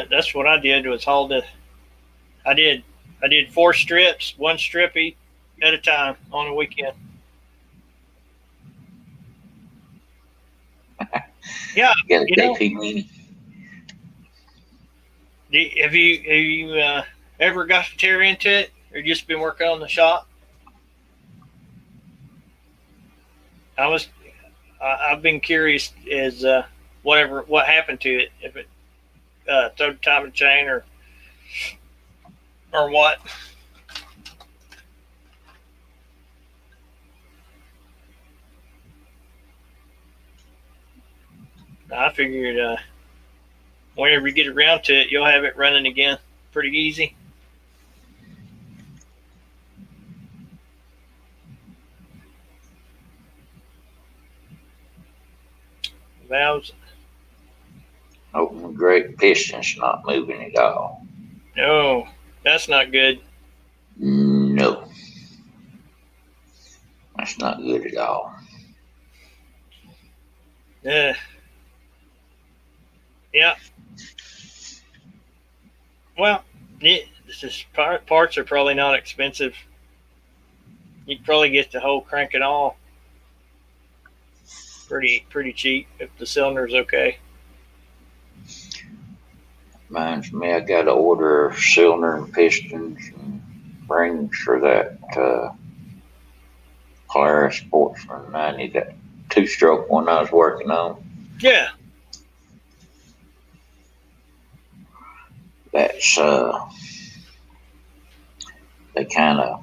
That's what I did was hauled it. I did 4 strips, 1 strip each at a time on the weekend. Yeah. You know, have you ever got to tear into it, or just been working on the shop? I've been curious as what happened to it, if it throw the timing chain or what. I figured whenever you get around to it, you'll have it running again pretty easy. Valves, Open great piston's not moving at all. no, that's not good. No. That's not good at all. Yeah. Well, parts are probably not expensive. You can probably get the whole crank and all pretty cheap if the cylinder's okay. Reminds me, I got to order cylinder and pistons and rings for that Polaris Sportsman 90, that two-stroke one I was working on. Yeah. That's they kind of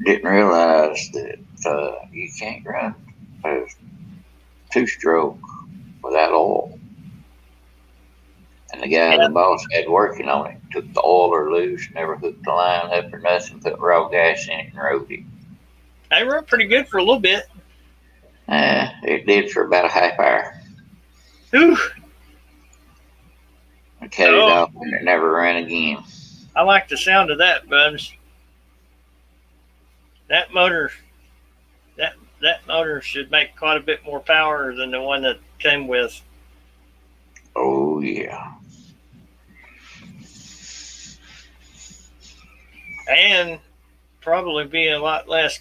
didn't realize that you can't run a two-stroke without oil. And the guy, the boss, had working on it. Took the oiler loose, never hooked the line up or nothing, put raw gas in it and rode it. They run pretty good for a little bit. It did for about a half hour. Ooh. I cut it off and it never ran again. I like the sound of that, Bubs. That motor should make quite a bit more power than the one that came with. Oh, yeah. And probably be a lot less.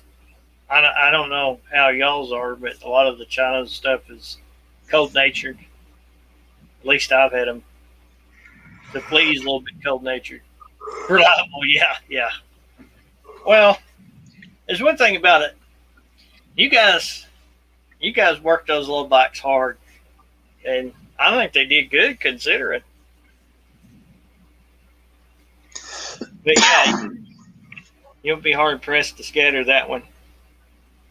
I don't know how y'all's are, but a lot of the China stuff is cold-natured. At least I've had them. The flea's a little bit cold-natured. Reliable, yeah. Well, there's one thing about it. You guys worked those little bikes hard, and I think they did good considering. But yeah, you'll be hard pressed to scatter that one.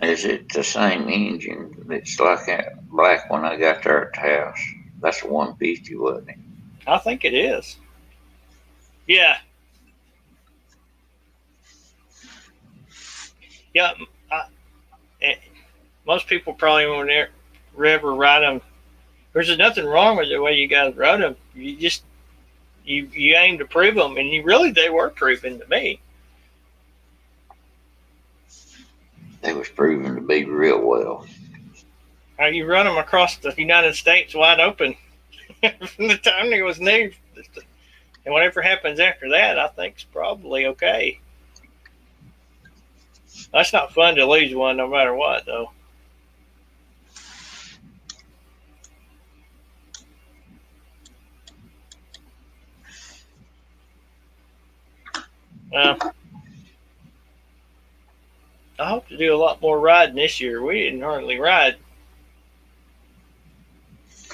Is it the same engine? It's like that black one I got there at the house. That's a 150, wasn't it? I think it is. Yeah. Yeah. Most people probably won't ever ride them. There's nothing wrong with the way you guys rode them. You just you aim to prove them, and they were proven to me. They was proven to be real well. How you run them across the United States wide open from the time it was new, and whatever happens after that, I think is probably okay. That's not fun to lose one, no matter what, though. I hope to do a lot more riding this year. We didn't hardly ride.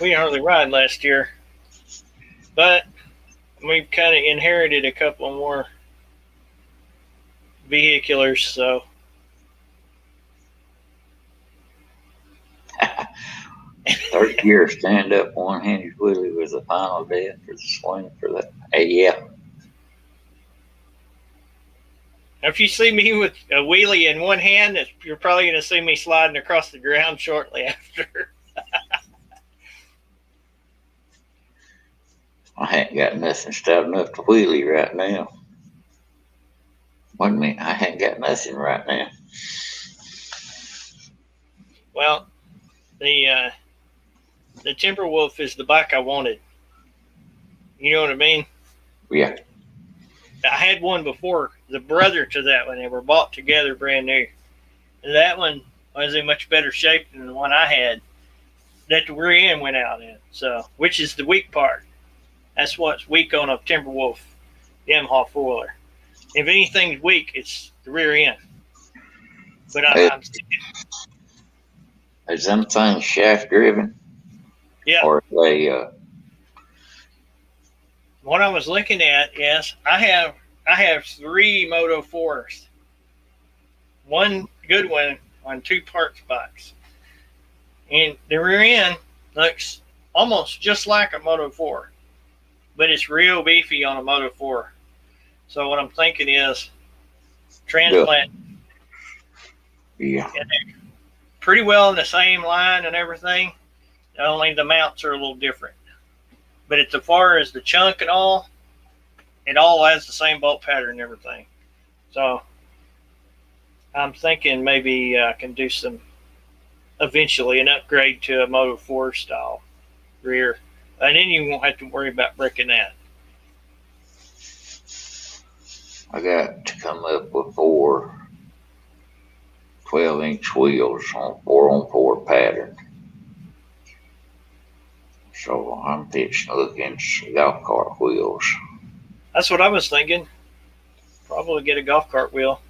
We didn't hardly ride last year. But we've kind of inherited a couple more vehiculars, so. Third year stand-up one-handed wheelie was the final death for the swing for that. Hey, yeah. If you see me with a wheelie in one hand, you're probably going to see me sliding across the ground shortly after. I ain't got nothing stout enough to wheelie right now. Wait a minute, I ain't got nothing right now. Well, the Timberwolf is the bike I wanted. You know what I mean? Yeah. I had one before, the brother to that one. They were bought together brand new. And that one was in much better shape than the one I had that the rear end went out in. So, which is the weak part. That's what's weak on a Timberwolf Yamaha four-wheeler. If anything's weak, it's the rear end. But I'm sticking. Is them things shaft driven? Yeah. Or are they What I was looking at, yes, I have 3 Moto 4s. One good one on 2 parts bikes. And the rear end looks almost just like a Moto 4, but it's real beefy on a Moto 4. So what I'm thinking is transplant. Yeah. And they're pretty well in the same line and everything. Only the mounts are a little different. But as far as the chunk and all, it all has the same bolt pattern and everything. So I'm thinking maybe I can do eventually an upgrade to a Moto 4 style rear. And then you won't have to worry about breaking that. I got to come up with 4 12-inch wheels on 4-on-4 pattern. So I'm fixing to look into some golf cart wheels. That's what I was thinking. Probably get a golf cart wheel.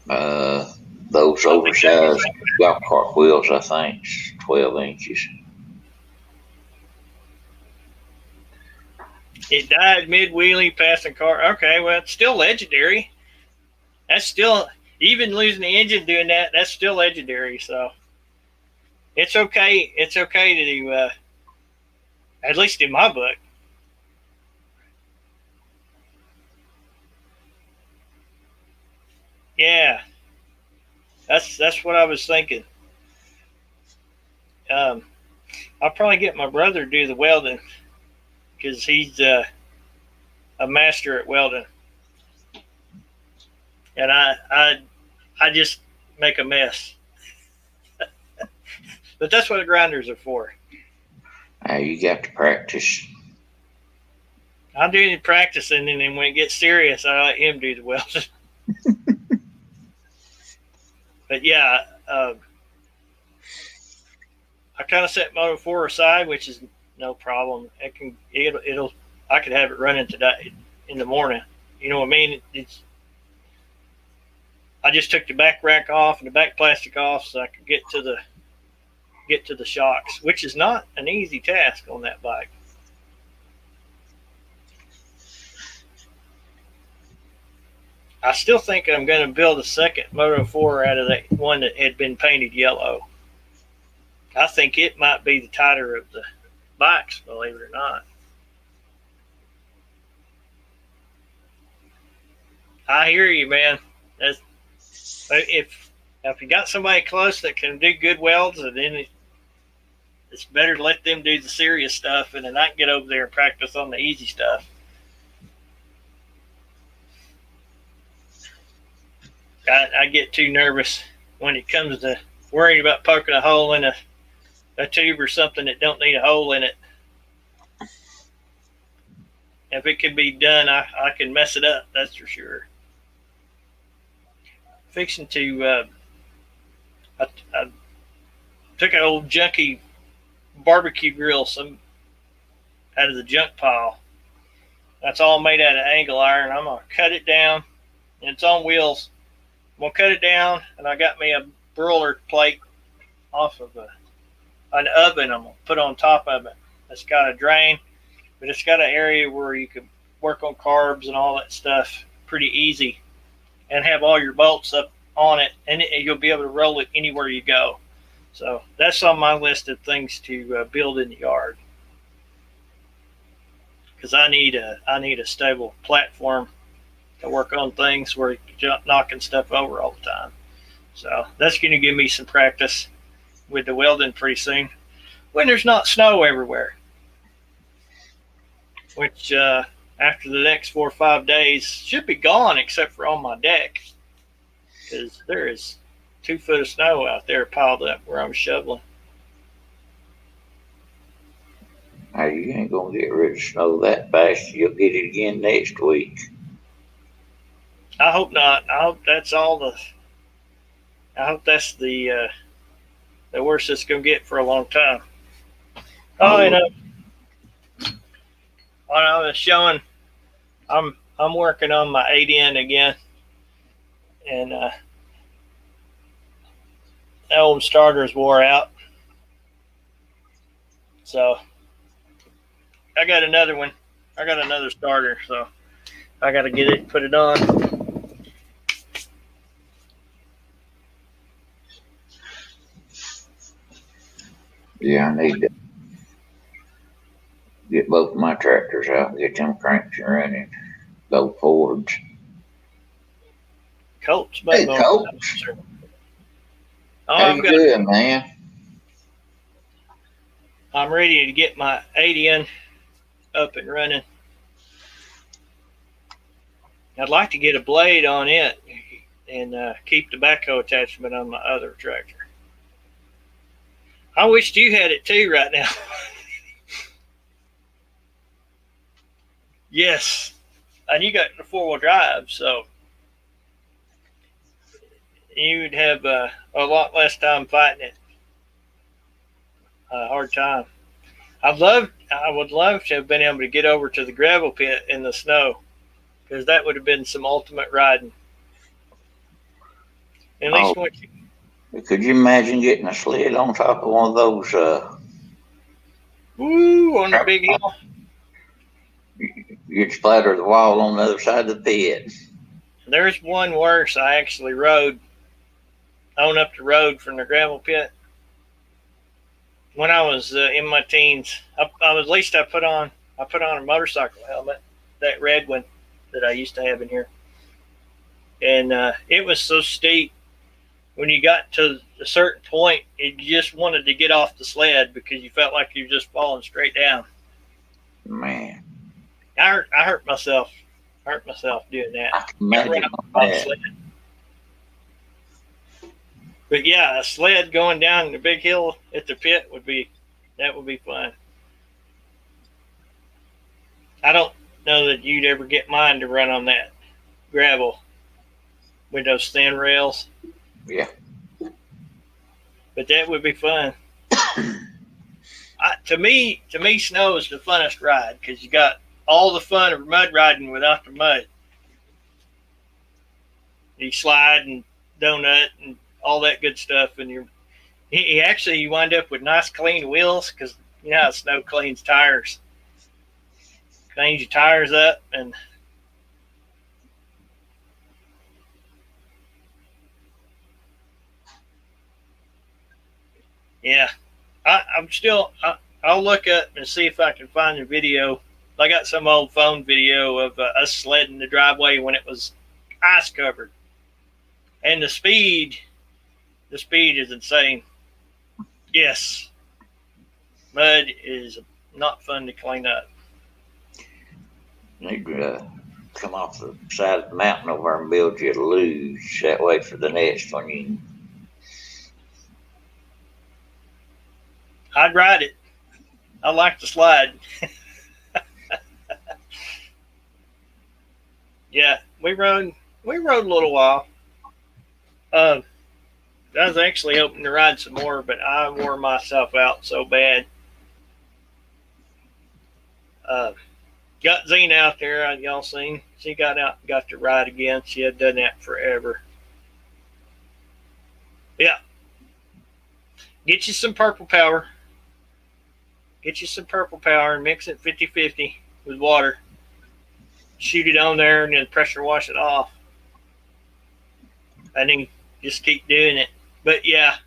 Those oversized golf cart wheels, I think, 12 inches. It died mid-wheelie passing car. Okay, well, it's still legendary. That's still, even losing the engine doing that, that's still legendary. So it's okay. It's okay to do, at least in my book. Yeah, that's what I was thinking. I'll probably get my brother to do the welding because he's a master at welding, and I just make a mess. But that's what the grinders are for. You got to practice. I do the practicing, and then when it gets serious, I let him do the welding. But yeah, I kind of set Moto 4 aside, which is no problem. I could have it running today in the morning. You know what I mean? I just took the back rack off and the back plastic off so I could get to the shocks, which is not an easy task on that bike. I still think I'm going to build a second Moto 4 out of that one that had been painted yellow. I think it might be the tighter of the bikes, believe it or not. I hear you, man. If you got somebody close that can do good welds, then it's better to let them do the serious stuff, and then I can get over there and practice on the easy stuff. I get too nervous when it comes to worrying about poking a hole in a tube or something that don't need a hole in it. If it can be done, I can mess it up, that's for sure. Fixing to, I took an old junky barbecue grill out of the junk pile. That's all made out of angle iron. I'm going to cut it down, and it's on wheels. I'm going to cut it down, and I got me a broiler plate off of an oven I'm going to put on top of it. It's got a drain, but it's got an area where you can work on carbs and all that stuff pretty easy and have all your bolts up on it, and you'll be able to roll it anywhere you go. So that's on my list of things to build in the yard, because I need a stable platform to work on things where you're knocking stuff over all the time. So that's going to give me some practice with the welding pretty soon when there's not snow everywhere, which after the next 4 or 5 days should be gone except for on my deck, because there is 2 foot of snow out there piled up where I'm shoveling. Now, you ain't going to get rid of snow that fast. You'll get it again next week. I hope not. I hope that's the worst it's going to get for a long time. Oh, and when I was showing, I'm working on my 8N again, and that old starter's wore out. So I got another one. I got another starter, so I got to get it, put it on. Yeah, I need to get both of my tractors out, get them cranks running, go forwards. Colts, Hey, but Colt. Oh, How you doing, man? I'm ready to get my 80 up and running. I'd like to get a blade on it and keep the backhoe attachment on my other tractor. I wished you had it too right now. Yes, and you got the 4-wheel drive, so you would have a lot less time fighting it. A hard time. I would love to have been able to get over to the gravel pit in the snow, because that would have been some ultimate riding. At least once you, Could you imagine getting a sled on top of one of those? woo, on the big hill. You'd splatter the wall on the other side of the pit. There's one worse. I actually rode on up the road from the gravel pit when I was in my teens. I was, at least I put on a motorcycle helmet, that red one that I used to have in here, and it was so steep. When you got to a certain point, you just wanted to get off the sled because you felt like you were just falling straight down. Man, I hurt myself. Doing that. I can imagine that. But yeah, a sled going down the big hill at the pit would be fun. I don't know that you'd ever get mine to run on that gravel with those thin rails. Yeah. But that would be fun. To me, snow is the funnest ride because you got all the fun of mud riding without the mud. You slide and donut and all that good stuff, and you wind up with nice clean wheels because you know how snow cleans tires. Cleans your tires up, and yeah, I'll look up and see if I can find a video. I got some old phone video of us sledding the driveway when it was ice covered, and the speed is insane. Yes, mud is not fun to clean up. Need to come off the side of the mountain over and build you a luge. That way for the next one, you I'd ride it. I like to slide. Yeah, we rode a little while. I was actually hoping to ride some more, but I wore myself out so bad. Got Zena out there. Y'all seen? She got out and got to ride again. She had done that forever. Yeah. Get you some purple power. And mix it 50-50 with water. Shoot it on there and then pressure wash it off. And then just keep doing it. But yeah.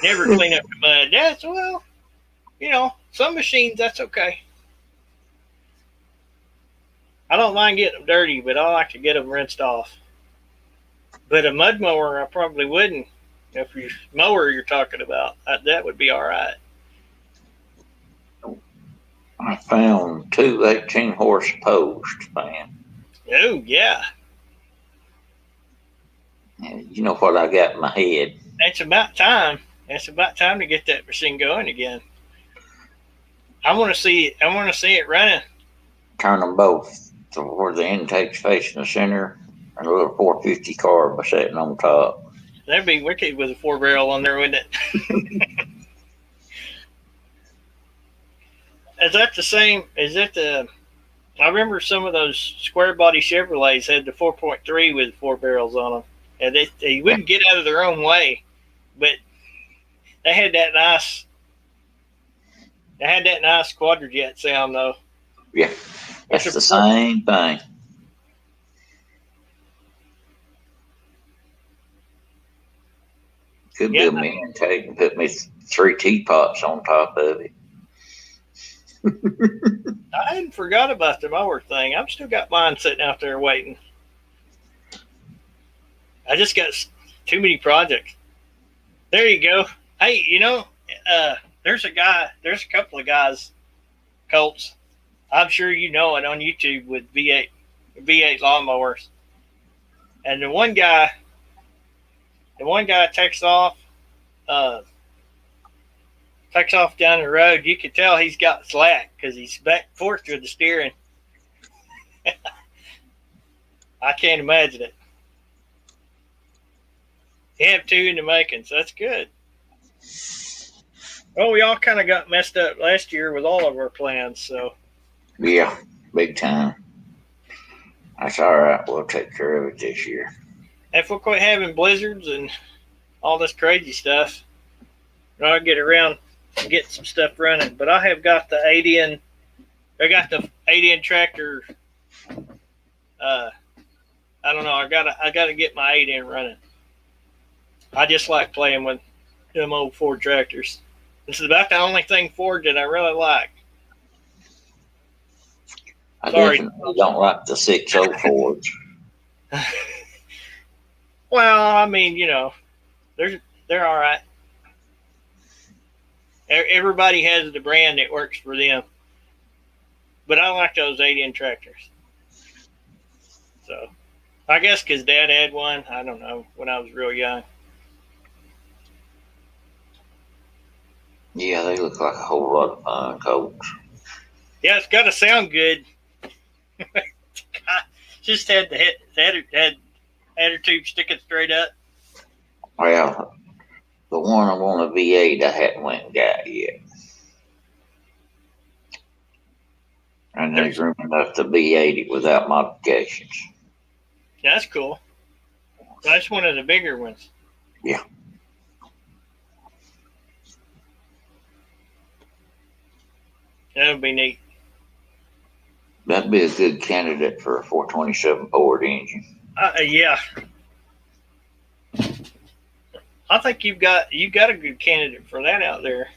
Never clean up the mud. That's, well, you know, some machines, that's okay. I don't mind getting them dirty, but I like to get them rinsed off. But a mud mower, I probably wouldn't. If your mower you're talking about, that would be all right. I found 2 18-horse posts, man. Oh, yeah. And you know what I got in my head? It's about time. It's about time to get that machine going again. I want to see it running. Turn them both to where the intake's facing the center, and a little 450 carb sitting on top. That'd be wicked with a 4-barrel on there, wouldn't it? Is that the same? Is that the? I remember some of those square body Chevrolets had the 4.3 with 4 barrels on them, and they wouldn't get out of their own way, but they had that nice. They had that nice quadrajet sound though. Yeah, that's the same thing. Could Yeah. build me an intake and put me 3 teapots on top of it. I hadn't forgot about the mower thing. I've still got mine sitting out there waiting. I just got too many projects. There you go. Hey, there's a couple of guys, Colts. I'm sure you know it on YouTube with V8 lawnmowers. And the one guy uh, takes off down the road. You can tell he's got slack because he's back and forth with the steering. I can't imagine it. You have 2 in the making, so that's good. Well, we all kind of got messed up last year with all of our plans, so. Yeah, big time. That's all right. We'll take care of it this year. If we'll quit having blizzards and all this crazy stuff, I'll get around and get some stuff running. But I have got the 8N. I got the 8N tractor. I don't know. I gotta get my 8N running. I just like playing with them old Ford tractors. This is about the only thing Ford that I really like. I Sorry. definitely don't like the 604s. Well, I mean, they're all right. Everybody has the brand that works for them. But I like those 8N tractors. So, I guess because Dad had one, I don't know, when I was real young. Yeah, they look like a whole lot of fun, Colts. Yeah, it's got to sound good. Just had the header tube sticking straight up. Well, the one I want a V8 I hadn't went and got yet. And there's room enough to V8 it without modifications. Yeah, that's cool. That's one of the bigger ones. Yeah. That would be neat. That'd be a good candidate for a 427 Ford engine. Yeah. I think you've got a good candidate for that out there.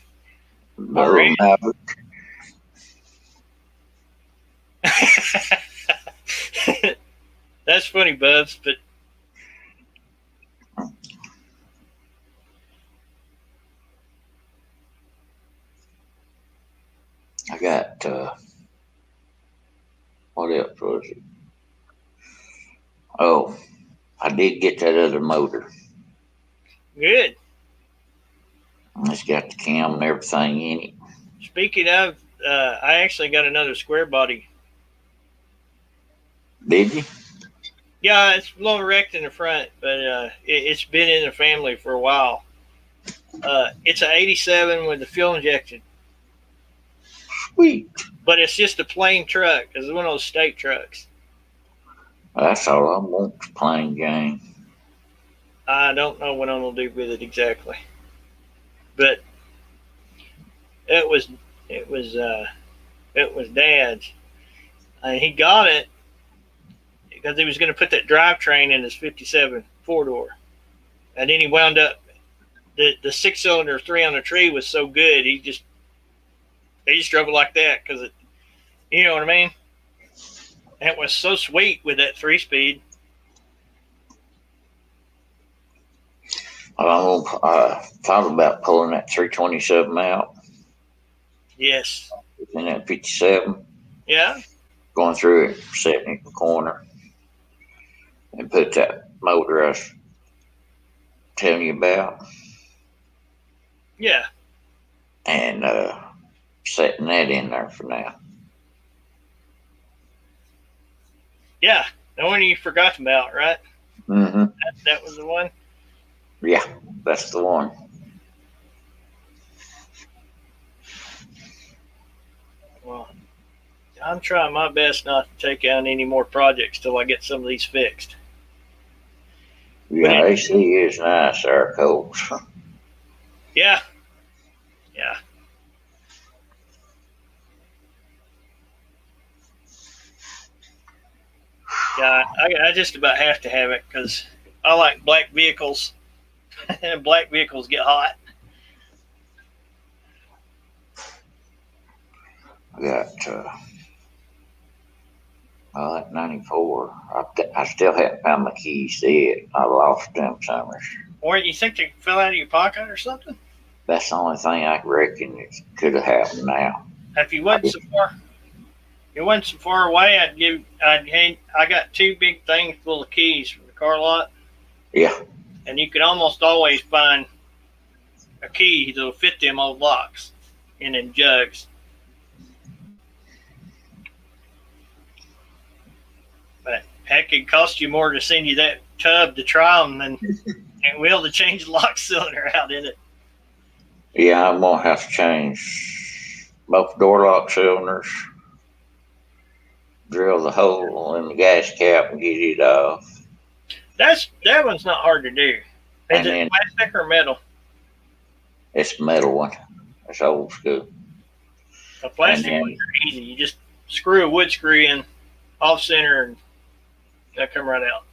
Already. That's funny, Bubs, but I got what else was it? Oh, I did get that other motor. good. It's got the cam and everything in it. Speaking of, I actually got another square body. Did you? Yeah, it's a little wrecked in the front, but it's been in the family for a while. It's an 87 with the fuel injection. Sweet. But it's just a plain truck. It's one of those state trucks. That's all I want, plain Jane. I don't know what I'm going to do with it exactly. But it was Dad's. And he got it because he was going to put that drivetrain in his 57 4-door. And then he wound up, the 6-cylinder 3 on the tree was so good, he just drove it like that because it, you know what I mean? And it was so sweet with that 3-speed. I thought about pulling that 327 out. Yes. In that 57. Yeah. Going through it, setting it in the corner. And put that motor I was telling you about. Yeah. And setting that in there for now. Yeah. The one you forgot about, right? Mm-hmm. That was the one? Yeah, that's the one. Well, I'm trying my best not to take on any more projects till I get some of these fixed. Yeah, AC is nice there, Colts. Yeah. Yeah. Yeah, I just about have to have it because I like black vehicles. Black vehicles get hot. I got, like 94. I still haven't found my keys yet. I lost them summers. Or you think they fell out of your pocket or something? That's the only thing I reckon it could have happened now. If you wasn't so far away, I got two big things full of keys from the car lot. Yeah. And you could almost always find a key that'll fit them old locks in them jugs. But heck, it cost you more to send you that tub to try them than will to change the lock cylinder out in it. Yeah, I'm gonna have to change both door lock cylinders, drill the hole in the gas cap and get it off. That one's not hard to do. Is And it then plastic or metal? it's a metal one. It's old school. The plastic And then- ones are easy. You just screw a wood screw in off center and they'll come right out.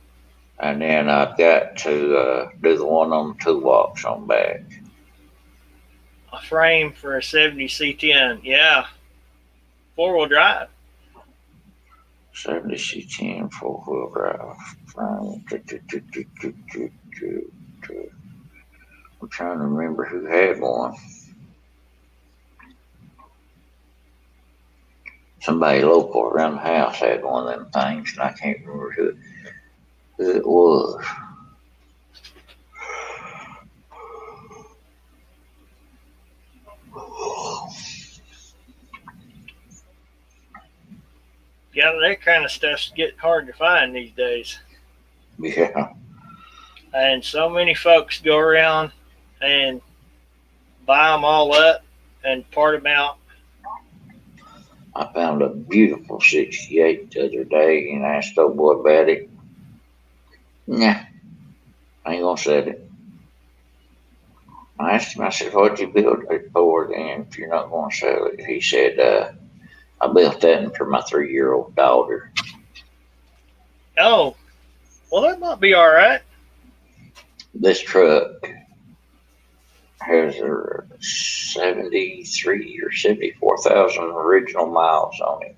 And then I've got to do the one on the toolbox on back. A frame for a 70 C10. Yeah. 4-wheel drive. 70 C10 4-wheel drive. I'm trying to remember who had one. Somebody local around the house had one of them things, and I can't remember who it was. Yeah, that kind of stuff's getting hard to find these days. Yeah. And so many folks go around and buy them all up and part them out. I found a beautiful 68 the other day and asked old boy about it. Nah, I ain't gonna sell it. I asked him, I said, what'd you build it for then if you're not gonna sell it? He said, I built that for my 3-year-old daughter. Oh, well, that might be all right. This truck has a 73 or 74,000 original miles on it.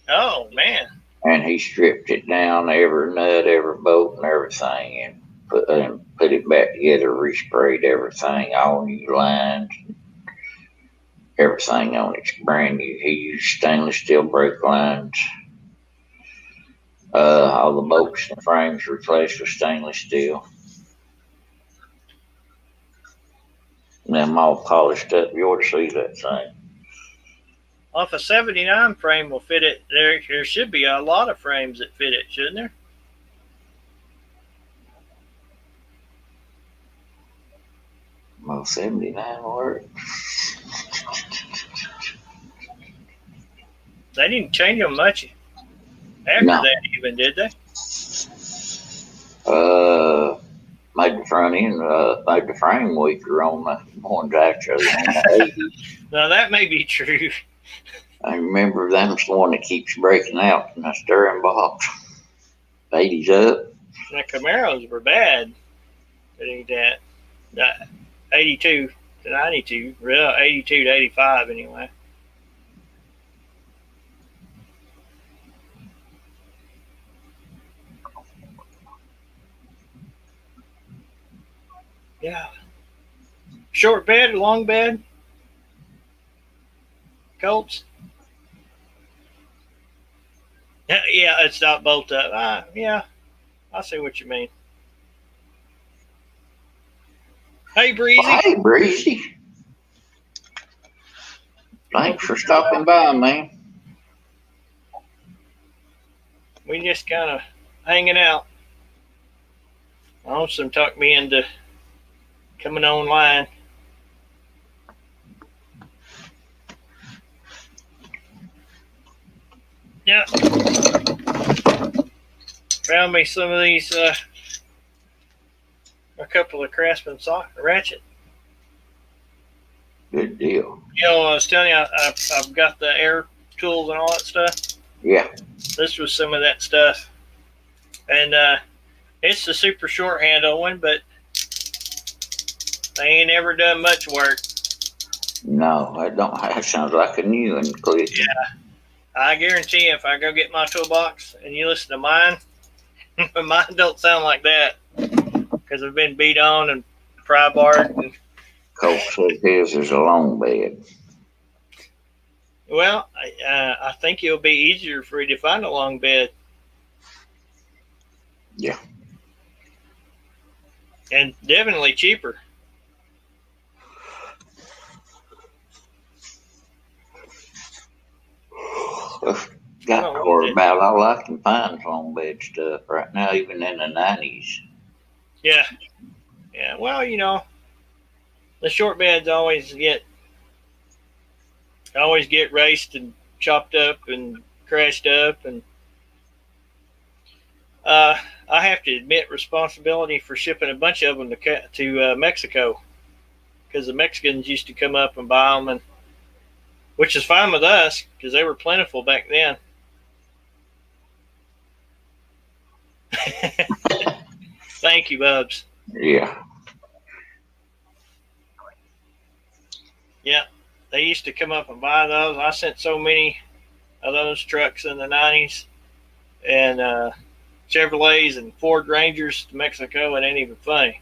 Oh, man. And he stripped it down, every nut, every bolt, and everything, and put it back together, resprayed everything, all new lines, everything on it's brand new. He used stainless steel brake lines. All the bolts and frames replaced with stainless steel. And them all polished up. You ought to see that thing. Off a 79 frame will fit it. There should be a lot of frames that fit it, shouldn't there? Well, 79 work. They didn't change them much after No. that even, did they? Made the front end, made the frame weaker on the ones actually on the 80s. Now, that may be true. I remember that's the one that keeps breaking out in the stirring box. 80s up. The Camaros were bad. But ain't that 82 to 92, well, 82 to 85 anyway. Yeah. Short bed or long bed? Colts? Yeah, it's not bolt up. Yeah, I see what you mean. Hey, Breezy. Hey, Breezy. Thanks for stopping by, man. We just kind of hanging out. Lomsome talked me into coming online. Yeah. Found me some of these, a couple of Craftsman ratchet. Good deal. You know, I was telling you, I've got the air tools and all that stuff. Yeah. This was some of that stuff. And it's the super short handle one, but They ain't ever done much work. No, that don't. That sounds like a new one, Cliff. Yeah, I guarantee you, if I go get my toolbox and you listen to mine, mine don't sound like that because I've been beat on and pry barred. And, Colt said his is a long bed. well, I think it'll be easier for you to find a long bed. Yeah. And definitely cheaper. Got to worry about all I can find long bed stuff right now, even in the 90s. Yeah. Yeah. Well, you know, the short beds always get raced and chopped up and crashed up, and I have to admit responsibility for shipping a bunch of them to Mexico, because the Mexicans used to come up and buy them, and which is fine with us because they were plentiful back then. Thank you, Bubs. Yeah. Yeah, they used to come up and buy those. I sent so many of those trucks in the 90s, and Chevrolets and Ford Rangers to Mexico. It ain't even funny.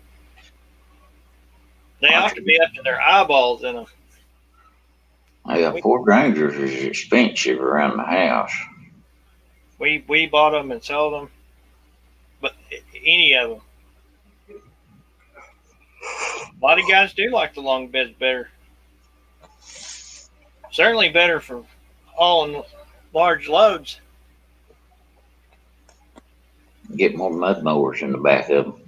They ought to be up to their eyeballs in them. Yeah, Ford Rangers is expensive around the house. We bought them and sold them, but any of them. A lot of guys do like the long beds better. Certainly better for hauling large loads. Get more mud mowers in the back of them.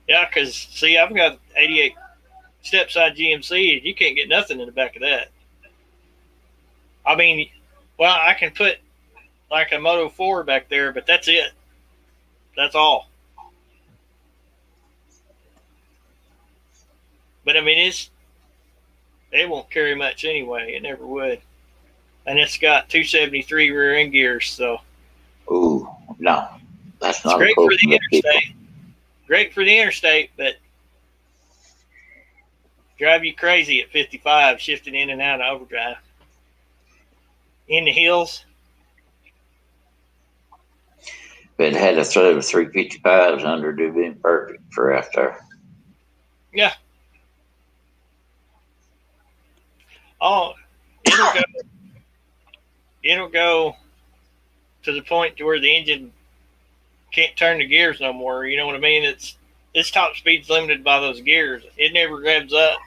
Yeah, because, see, I've got 88 step-side GMC, and you can't get nothing in the back of that. I mean, well, I can put like a Moto 4 back there, but that's it. That's all. But, I mean, it won't carry much anyway. It never would. And it's got 273 rear end gears, so. Ooh, no. That's not great for the interstate. People. Great for the interstate, but drive you crazy at 55, shifting in and out of overdrive. In the hills. If it had a set of 355s under, it'd have been perfect for out there. Yeah. Oh, it'll go to the point to where the engine can't turn the gears no more. You know what I mean? Its top speed's limited by those gears. It never revs up.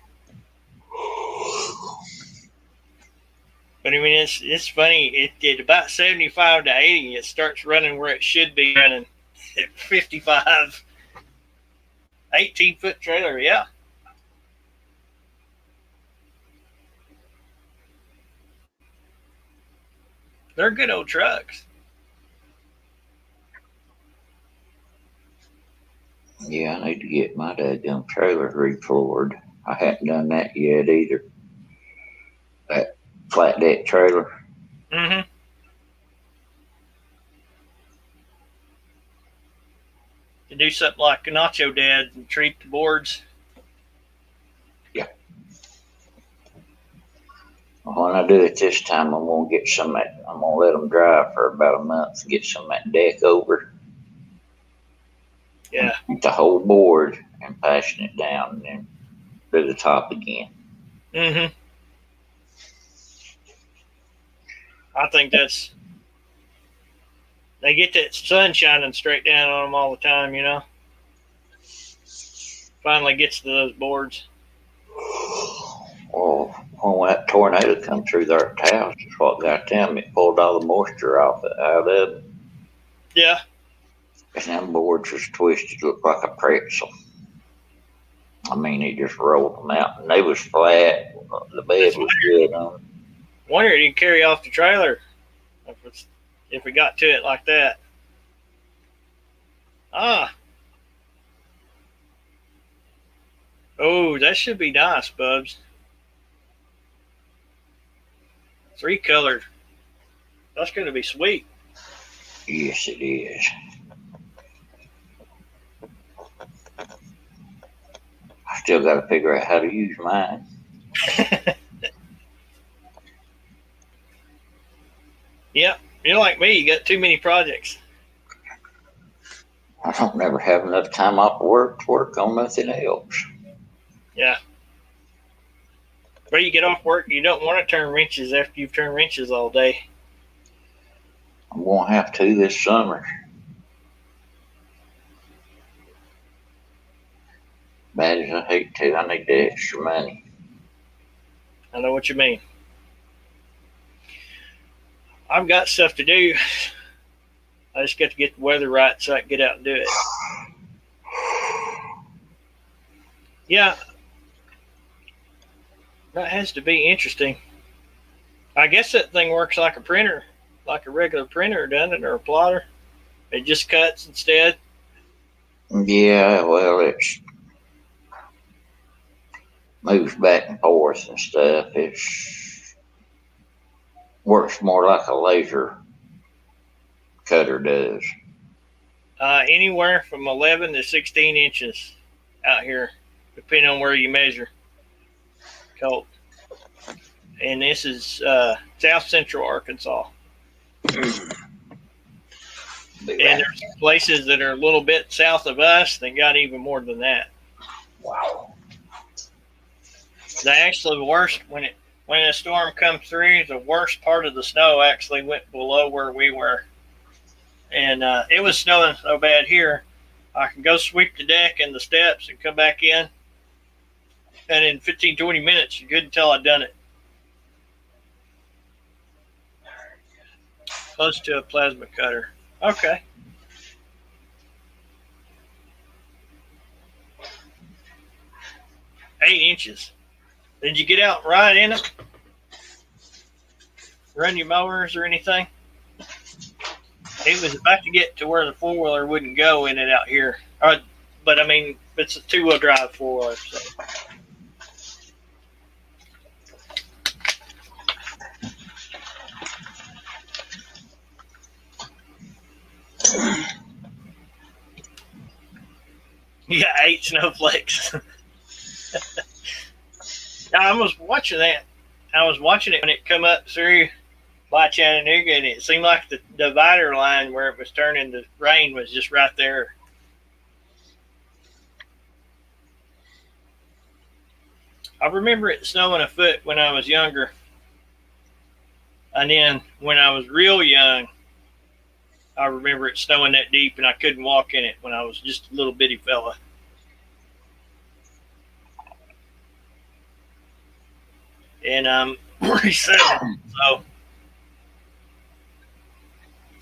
But I mean, it's funny. At about 75 to 80, it starts running where it should be running at 55. 18-foot trailer, yeah. They're good old trucks. Yeah, I need to get my dadgum trailer refloored. I hadn't done that yet either. That flat deck trailer. Mm-hmm. To do something like Nacho Dad and treat the boards. Yeah. When I do it this time, I'm gonna get some. I'm gonna let them dry for about a month. Get some of that deck over. Yeah. The whole board and passing it down and then to the top again. Mm-hmm. I think they get that sun shining straight down on them all the time, you know. Finally gets to those boards. Well, when that tornado come through their house, is what got them. It pulled all the moisture out of it. Yeah. And them boards was twisted, looked like a pretzel. I mean, he just rolled them out, and they was flat. The bed was good on them. Wonder it didn't carry off the trailer if we got to it like that. Ah. Oh, that should be nice, Bubs. 3-colored. That's going to be sweet. Yes, it is. Still got to figure out how to use mine. Yep, you're like me. You got too many projects. I don't never have enough time off work to work on nothing else. Yeah. Where you get off work, you don't want to turn wrenches after you've turned wrenches all day. I'm going to have to this summer. Bad as I hate to, I need the extra money. I know what you mean. I've got stuff to do. I just got to get the weather right so I can get out and do it. Yeah. That has to be interesting. I guess that thing works like a printer, like a regular printer, doesn't it, or a plotter? It just cuts instead. Yeah, well, it's moves back and forth and stuff. It's works more like a laser cutter does. Anywhere from 11 to 16 inches out here, depending on where you measure. Colt. And this is south central Arkansas. And there's places that are a little bit south of us that got even more than that. Wow. They actually, the worst, when a storm comes through, the worst part of the snow actually went below where we were. And it was snowing so bad here, I can go sweep the deck and the steps and come back in. And in 15, 20 minutes, you couldn't tell I'd done it. Close to a plasma cutter. Okay. Eight inches. Did you get out and ride in it? Run your mowers or anything? It was about to get to where the four-wheeler wouldn't go in it out here. But, I mean, it's a two-wheel drive four-wheeler. So. You got 8 snowflakes. I was watching that. I was watching it when it come up through by Chattanooga, and it seemed like the divider line where it was turning to rain was just right there. I remember it snowing a foot when I was younger. And then when I was real young, I remember it snowing that deep and I couldn't walk in it when I was just a little bitty fella. And I'm 47, so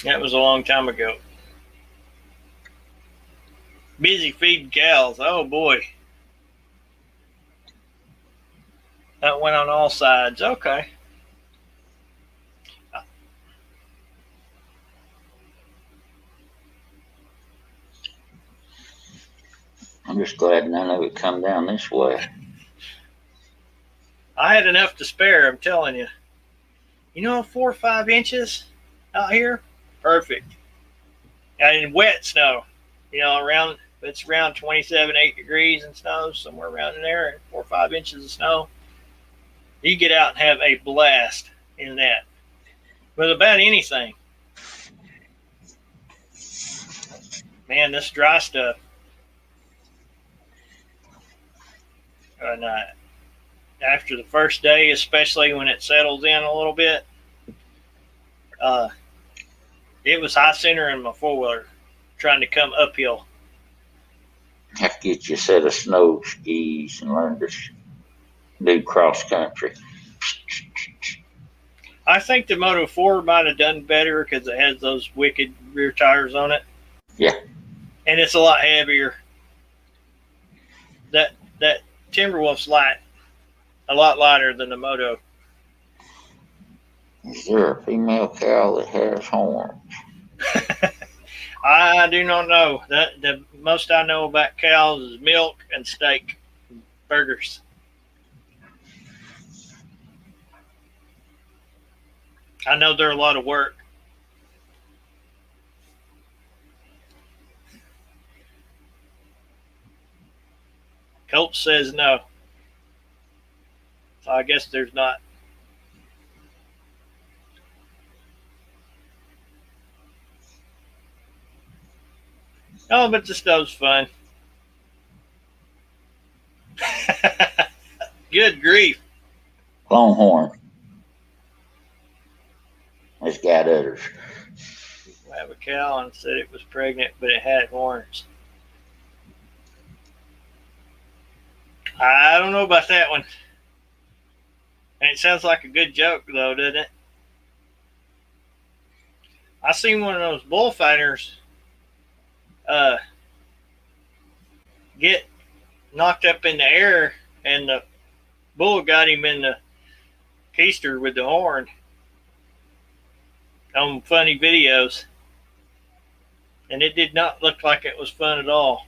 that was a long time ago. Busy feeding cows. Oh, boy. That went on all sides. Okay. I'm just glad none of it come down this way. I had enough to spare, I'm telling you. 4 or 5 inches out here, perfect. And wet snow, it's around 27, 8 degrees and snow, somewhere around in there, and 4 or 5 inches of snow. You get out and have a blast in that. With about anything. Man, this dry stuff. And after the first day, especially when it settles in a little bit, it was high center in my four-wheeler trying to come uphill. Have to get you a set of snow skis and learn to do cross country. I think the Moto 4 might have done better because it has those wicked rear tires on it. Yeah. And it's a lot heavier. That Timberwolf's light. A lot lighter than the Moto. Is there a female cow that has horns? I do not know. The most I know about cows is milk and steak, and burgers. I know they're a lot of work. Phelps says no. So I guess there's not. Oh, but the snow's fun. Good grief. Longhorn. It's got udders. I have a cow and said it was pregnant, but it had horns. I don't know about that one. And it sounds like a good joke, though, doesn't it? I seen one of those bullfighters get knocked up in the air, and the bull got him in the keister with the horn on funny videos. And it did not look like it was fun at all.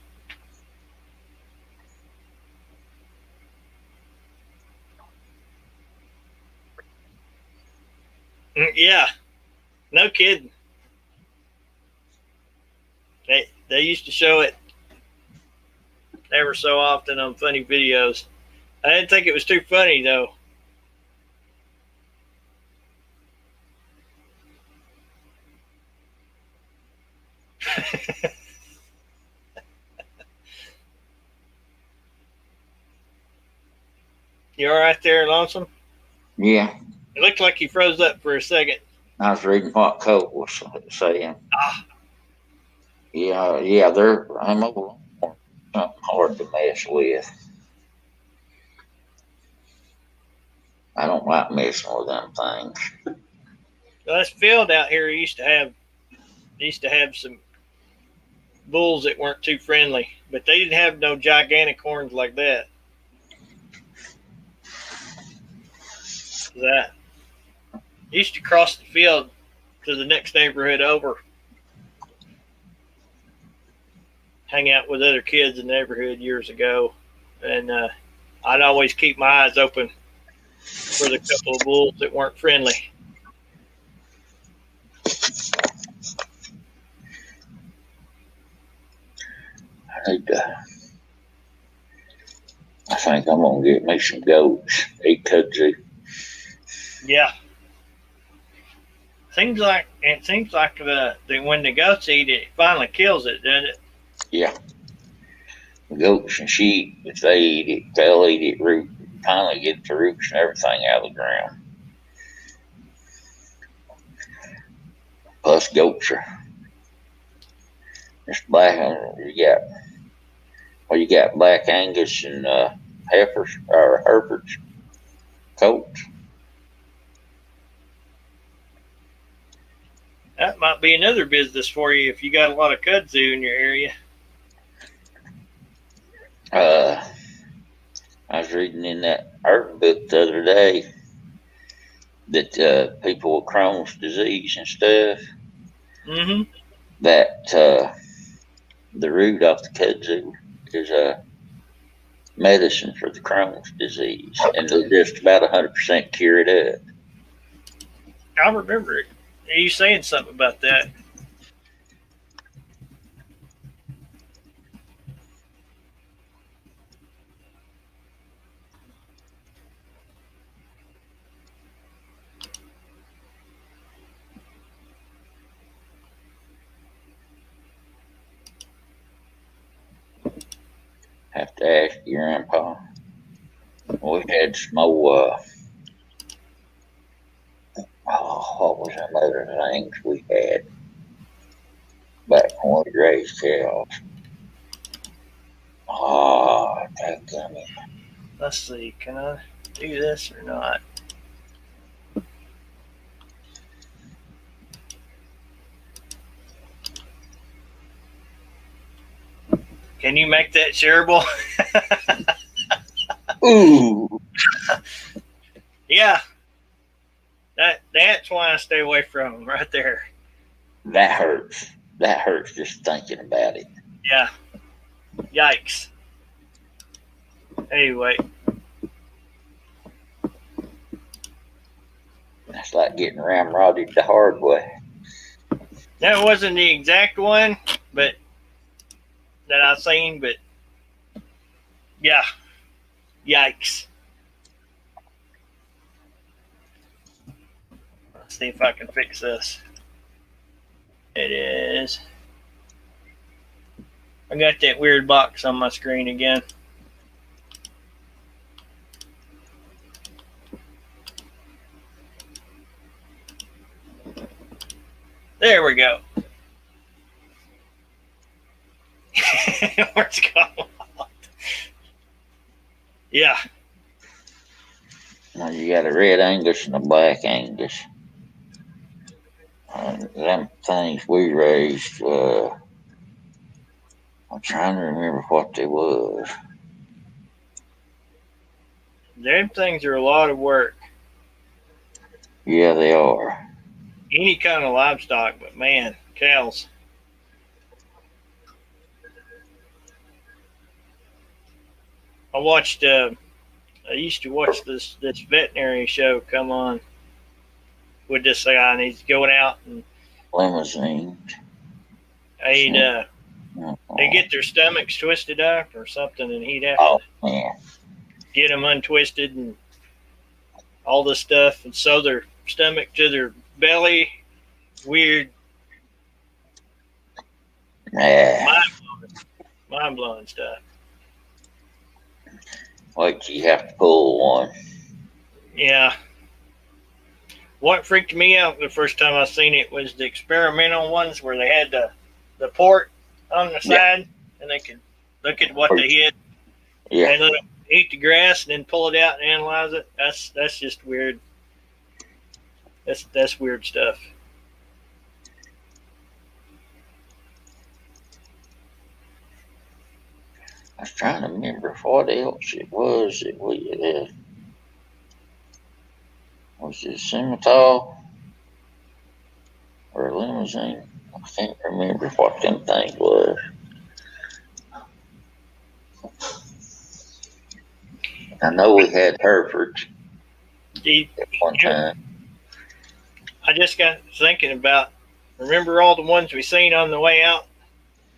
Yeah, no kidding. They used to show it ever so often on funny videos. I didn't think it was too funny, though. You all right there, Lonesome? Yeah. It looked like you froze up for a second. I was reading what Colt was saying. Ah. Yeah, I'm a Longhorn. Something hard to mess with. I don't like messing with them things. Well, this field out here used to have some bulls that weren't too friendly, but they didn't have no gigantic horns like that. That used to cross the field to the next neighborhood over, hang out with other kids in the neighborhood years ago, and I'd always keep my eyes open for the couple of bulls that weren't friendly. I think I'm gonna get me some goats. Eat kudzu. Yeah. Seems like when the goats eat it, it finally kills it, doesn't it? Yeah. Goats and sheep, if they eat it, they'll eat it root. Finally get the roots and everything out of the ground. Plus goats are just black. You got black Angus and heifers or Herefords, colts. That might be another business for you if you got a lot of kudzu in your area. I was reading in that art book the other day that people with Crohn's disease and stuff, that the root off the kudzu is a medicine for the Crohn's disease, and they're just about 100% cured up. I remember it. You saying something about that? Have to ask your grandpa. We had some more, what was them other things we had back when we raised cows? Oh, dadgummit. Let's see. Can I do this or not? Can you make that shareable? Ooh. Yeah. That's why I stay away from them right there. That hurts. That hurts just thinking about it. Yeah. Yikes. Anyway. That's like getting ramrodded the hard way. That wasn't the exact one, but that I seen, but yeah, Yikes. Let's see if I can fix this. It is. I got that weird box on my screen again. There we go. Where's it going? Yeah. Well, you got a red Angus and a black Angus. Them things we raised, I'm trying to remember what they was. Them things are a lot of work. Yeah, they are. Any kind of livestock, but man, cows. I used to watch this veterinary show come on with this guy, and he's going out and Limousine. they get their stomachs twisted up or something, and he'd have to get them untwisted and all this stuff, and sew their stomach to their belly. Weird. Mind blowing stuff. Like you have to pull one. Yeah. What freaked me out the first time I seen it was the experimental ones where they had the port on the side, and they could look at what they hit and let them eat the grass and then pull it out and analyze it. That's just weird. That's weird stuff. I was trying to remember what else it was that we had. Was it a scimitar or a limousine? I can't remember what them things was. I know we had Herefords at one time. I just got thinking about, remember all the ones we seen on the way out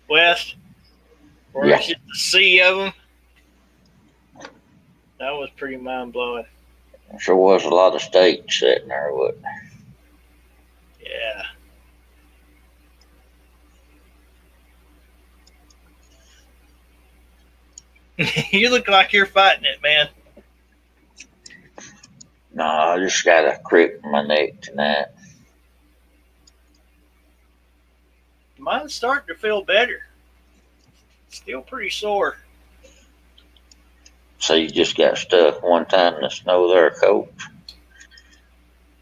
west? Where it's just a sea of them? That was pretty mind-blowing. There sure was a lot of steaks sitting there, wasn't there? Yeah. You look like you're fighting it, man. No, I just got a crick in my neck tonight. Mine's starting to feel better. Still pretty sore. So you just got stuck one time in the snow there, Coach?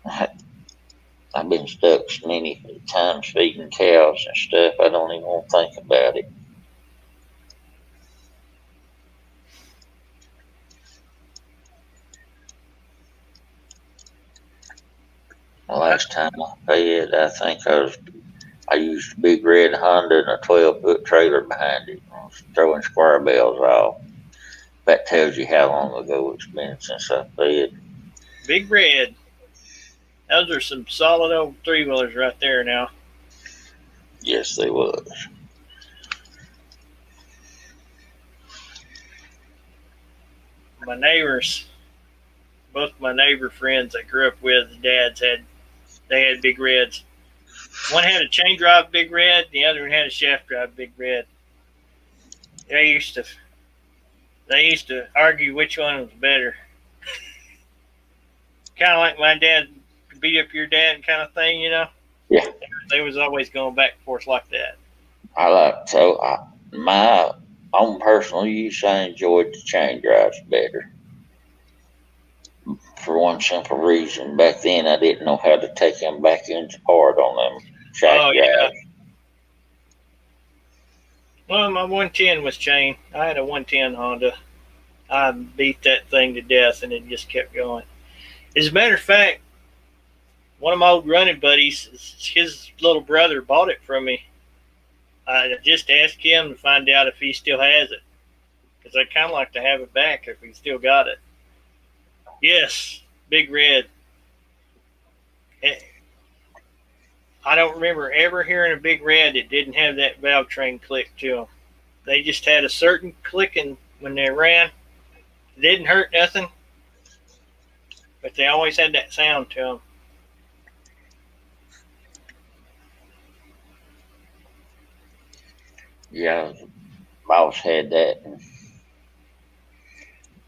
I've been stuck so many times feeding cows and stuff, I don't even want to think about it. The last time I fed, I think I used a big red Honda and a 12-foot trailer behind it. I was throwing square bells off. That tells you how long ago it's been since I fed. Big Red. Those are some solid old three-wheelers right there now. Yes, they was. My neighbors, both my neighbor friends I grew up with, the dads had Big Reds. One had a chain drive Big Red, the other one had a shaft drive Big Red. They used to argue which one was better. Kind of like my dad beat up your dad kind of thing, you know? Yeah. They was always going back and forth like that. My own personal use, I enjoyed the chain drives better. For one simple reason, back then I didn't know how to take them back ends apart on them shack drives. Yeah. Well, my 110 was chain. I had a 110 Honda. I beat that thing to death, and it just kept going. As a matter of fact, one of my old running buddies, his little brother bought it from me. I just asked him to find out if he still has it, because I'd kind of like to have it back if he still got it. Yes, Big Red. I don't remember ever hearing a Big Red that didn't have that valve train click to them. They just had a certain clicking when they ran. Didn't hurt nothing, but they always had that sound to them. Yeah, boss had that. And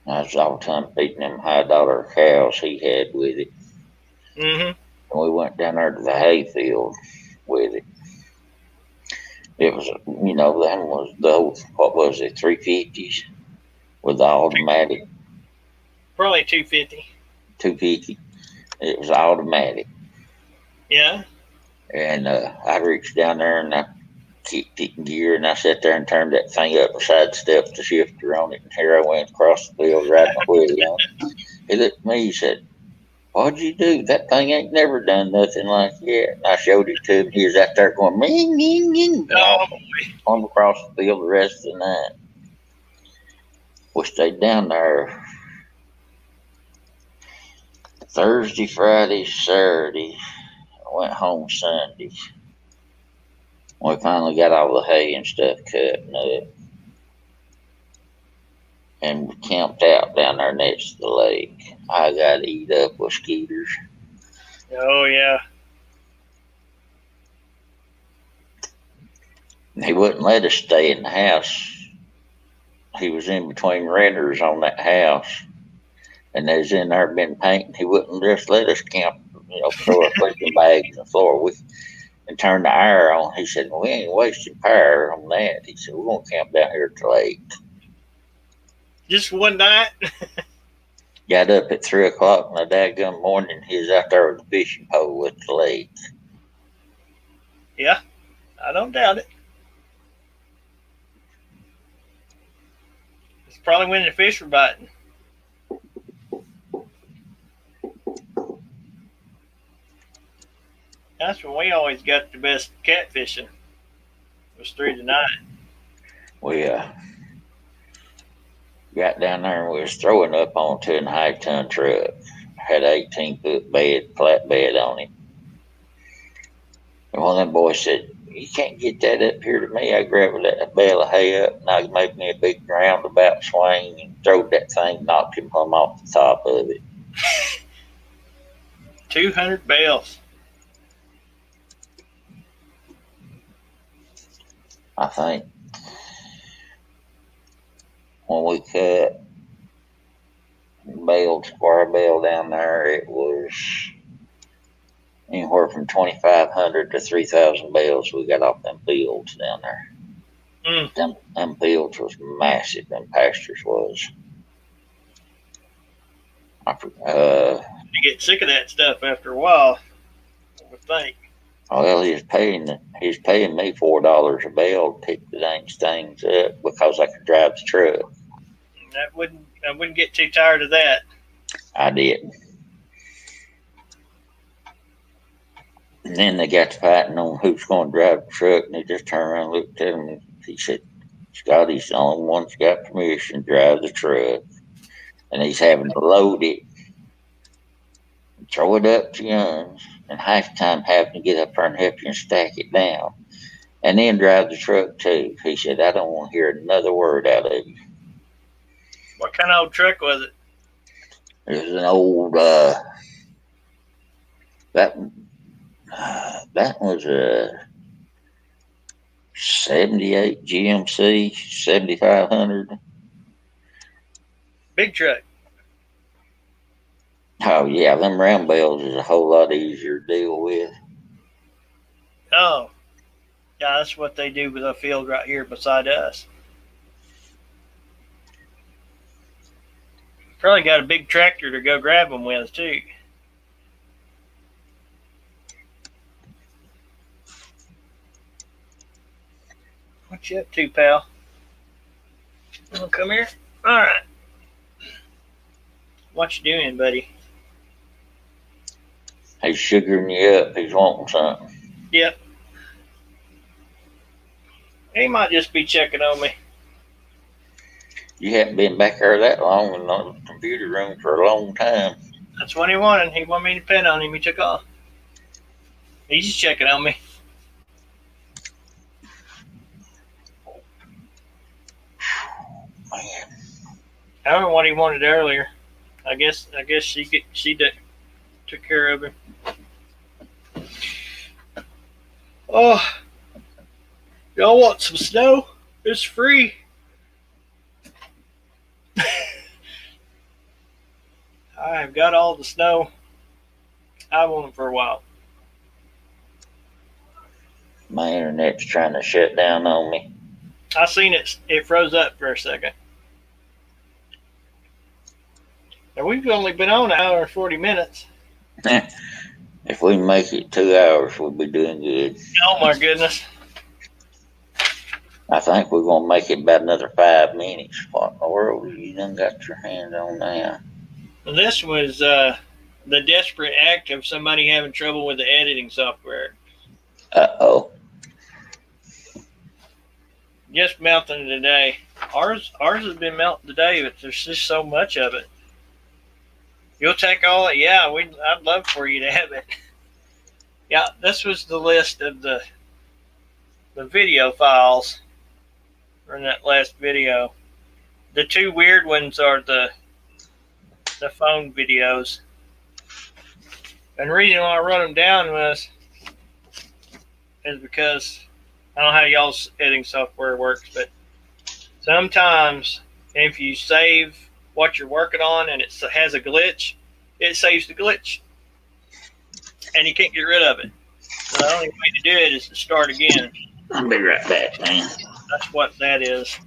I was all the time feeding them high-dollar cows he had with it. Mm-hmm. And we went down there to the hayfield with it. It was, that was those, what was it, 350s with the automatic, Probably 250. 250. It was automatic. Yeah. And I reached down there and I kicked it in gear and I sat there and turned that thing up beside stepped the shifter on it. And here I went across the field riding a wheelie on it. He looked at me, he said, "What'd you do? That thing ain't never done nothing like that." And I showed it to him. He was out there going, "Ming, ming, ming," Oh, on across the field the rest of the night. We stayed down there Thursday, Friday, Saturday. I went home Sunday. We finally got all the hay and stuff cut up. And we camped out down there next to the lake. I got eat up with skeeters. oh yeah. He wouldn't let us stay in the house. He was in between renters on that house. And they was in there been painting. He wouldn't just let us camp, throw our sleeping bags on the floor and turn the air on. He said, "Well, we ain't wasting power on that." He said, "We're going to camp down here at the lake." Just one night. Got up at 3 o'clock in the daggum morning. He was out there with a fishing pole at the lake. Yeah, I don't doubt it. It's probably when the fish were biting. That's when we always got the best catfishing. It was through the night. We got down there and we was throwing up on a 2.5 ton truck. Had an 18-foot bed, flat bed on it. And one of them boys said, "You can't get that up here to me." I grabbed a bale of hay up and I made me a big roundabout swing and throwed that thing, knocked him plumb off the top of it. 200 bales. I think when we cut square bale down there, it was anywhere from 2,500 to 3,000 bales we got off them fields down there. Them fields was massive, them pastures was. You get sick of that stuff after a while, I would think. Well, he's paying me $4 a bale to pick the dang things up because I could drive the truck. I wouldn't get too tired of that. I did. And then they got to fighting on who's going to drive the truck, and he just turned around and looked at him and he said, "Scotty's the only one that's got permission to drive the truck." And he's having to load it, and throw it up to Young's, and half the time having to get up there and help you and stack it down. And then drive the truck too. He said, "I don't want to hear another word out of you." What kind of old truck was it? It was an old, that was a 78 GMC 7500. Big truck. Oh yeah, them round bales is a whole lot easier to deal with. Oh, yeah, that's what they do with a field right here beside us. Probably got a big tractor to go grab them with too. What you up to, pal? You wanna come here? All right. What you doing, buddy? He's sugaring you up. He's wanting something. Yep. He might just be checking on me. You haven't been back there that long in the computer room for a long time. That's what he wanted. He wanted me to pin on him. He took off. He's just checking on me. Man. I don't know what he wanted earlier. I guess took care of him. Oh, y'all want some snow? It's free. I've got all the snow I wanted for a while. My internet's trying to shut down on me. I seen it. It froze up for a second. Now we've only been on an hour and 40 minutes. If we make it 2 hours, we'll be doing good. Oh my goodness. I think we're going to make it about another 5 minutes. What in the world you done got your hand on now? Well, this was the desperate act of somebody having trouble with the editing software. Uh-oh. Just melting today. Ours has been melting today, but there's just so much of it. You'll take all it? Yeah, I'd love for you to have it. Yeah, this was the list of the video files from that last video. The two weird ones are the phone videos. And the reason why I wrote them down is because I don't know how y'all's editing software works, but sometimes if you save what you're working on and it has a glitch, it saves the glitch. And you can't get rid of it. So the only way to do it is to start again. I'll be right back, man. That's what that is.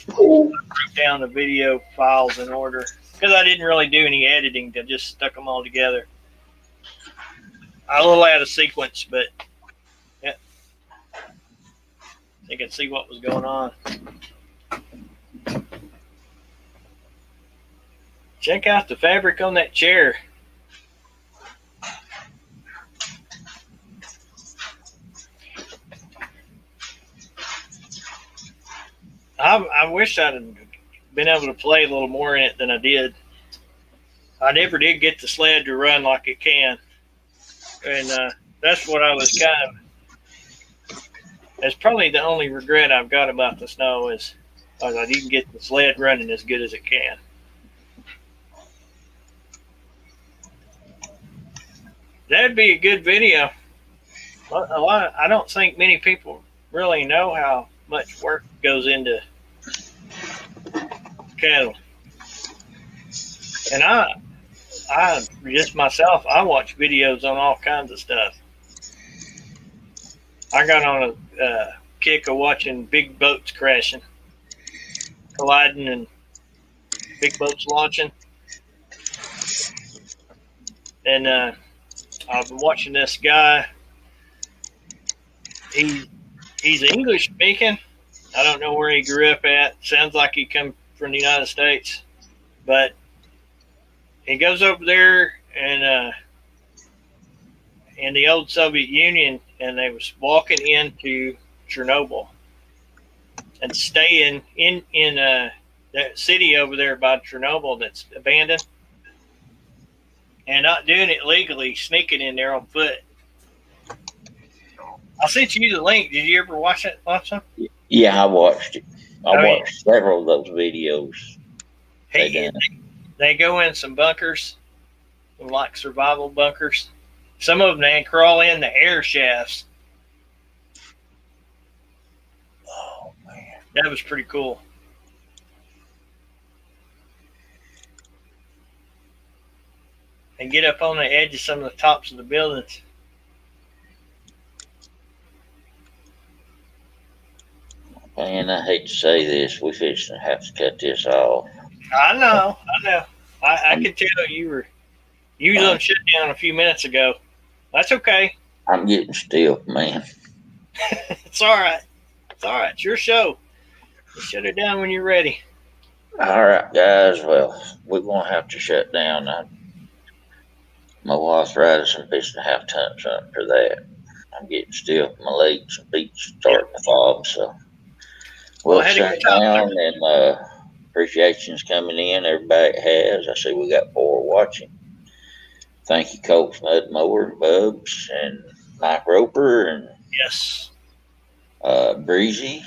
I wrote down the video files in order because I didn't really do any editing. I just stuck them all together. A little out of sequence, but yeah, they could see what was going on. Check out the fabric on that chair. I wish I'd been able to play a little more in it than I did. I never did get the sled to run like it can. And that's what I was kind of... That's probably the only regret I've got about the snow is I didn't get the sled running as good as it can. That'd be a good video. I don't think many people really know how much work goes into cattle. And I just myself, I watch videos on all kinds of stuff. I got on a kick of watching big boats crashing, colliding, and big boats launching. And I've been watching this guy. He's English speaking. I don't know where he grew up at. Sounds like he come from the United States, but he goes over there and in the old Soviet Union, and they was walking into Chernobyl and staying in that city over there by Chernobyl that's abandoned, and not doing it legally, sneaking in there on foot. I sent you the link. Did you ever watch it, Lomsome? Yeah, I watched it. I watched several of those videos. They go in some bunkers, like survival bunkers. Some of them, they crawl in the air shafts. Oh, man. That was pretty cool. And get up on the edge of some of the tops of the buildings. Man, I hate to say this. We fixing to have to cut this off. I know. I could tell you was on shutdown a few minutes ago. That's okay. I'm getting still, man. It's all right. It's all right. It's your show. You shut it down when you're ready. All right, guys. Well, we're going to have to shut down. My arthritis, I'm fixing to have to hunt something for that. I'm getting still. My legs and feet starting to fog, so we'll shut down, and appreciation's coming in. Everybody has. I see we got 4 watching. Thank you, Coach Mud Mower, Bubs, and Mike Roper, and Yes. Breezy.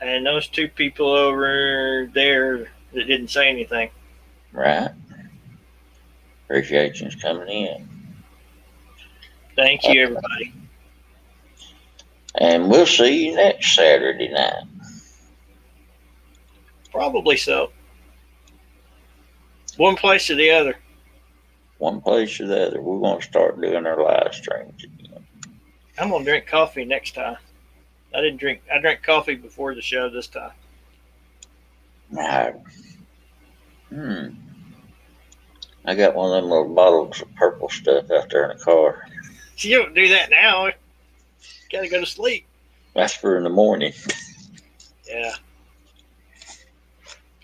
And those 2 people over there that didn't say anything. Right. Appreciation's coming in. Thank you, everybody. And we'll see you next Saturday night. Probably so. One place or the other. One place or the other. We're going to start doing our live streams again. I'm gonna drink coffee next time. I drank coffee before the show this time. Right. I got one of them little bottles of purple stuff out there in the car. So you don't do that now. Gotta go to sleep. That's for in the morning. Yeah.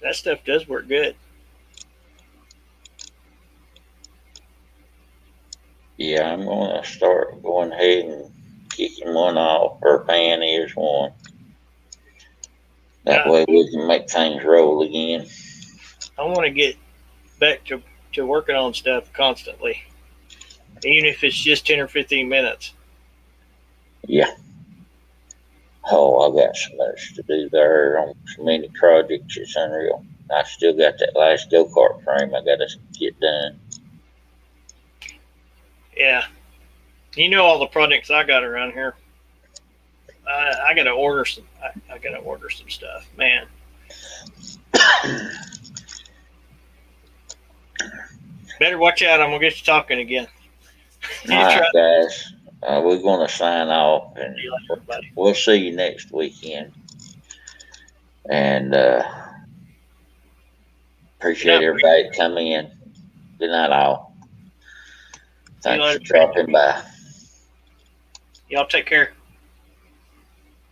That stuff does work good. Yeah, I'm going to start going ahead and kicking one off, or Pioneers one. That way we can make things roll again. I want to get back to working on stuff constantly, even if it's just 10 or 15 minutes. Yeah. Oh, I got so much to do there on so many projects. It's unreal. I still got that last go-kart frame I got to get done. Yeah. You know all the projects I got around here. I gotta order some. I gotta order some stuff, man. Better watch out. I'm gonna get you talking again. All right, guys. We're going to sign off, and we'll see you next weekend. And appreciate everybody coming in. Good night, all. Thanks for dropping by. Y'all take care.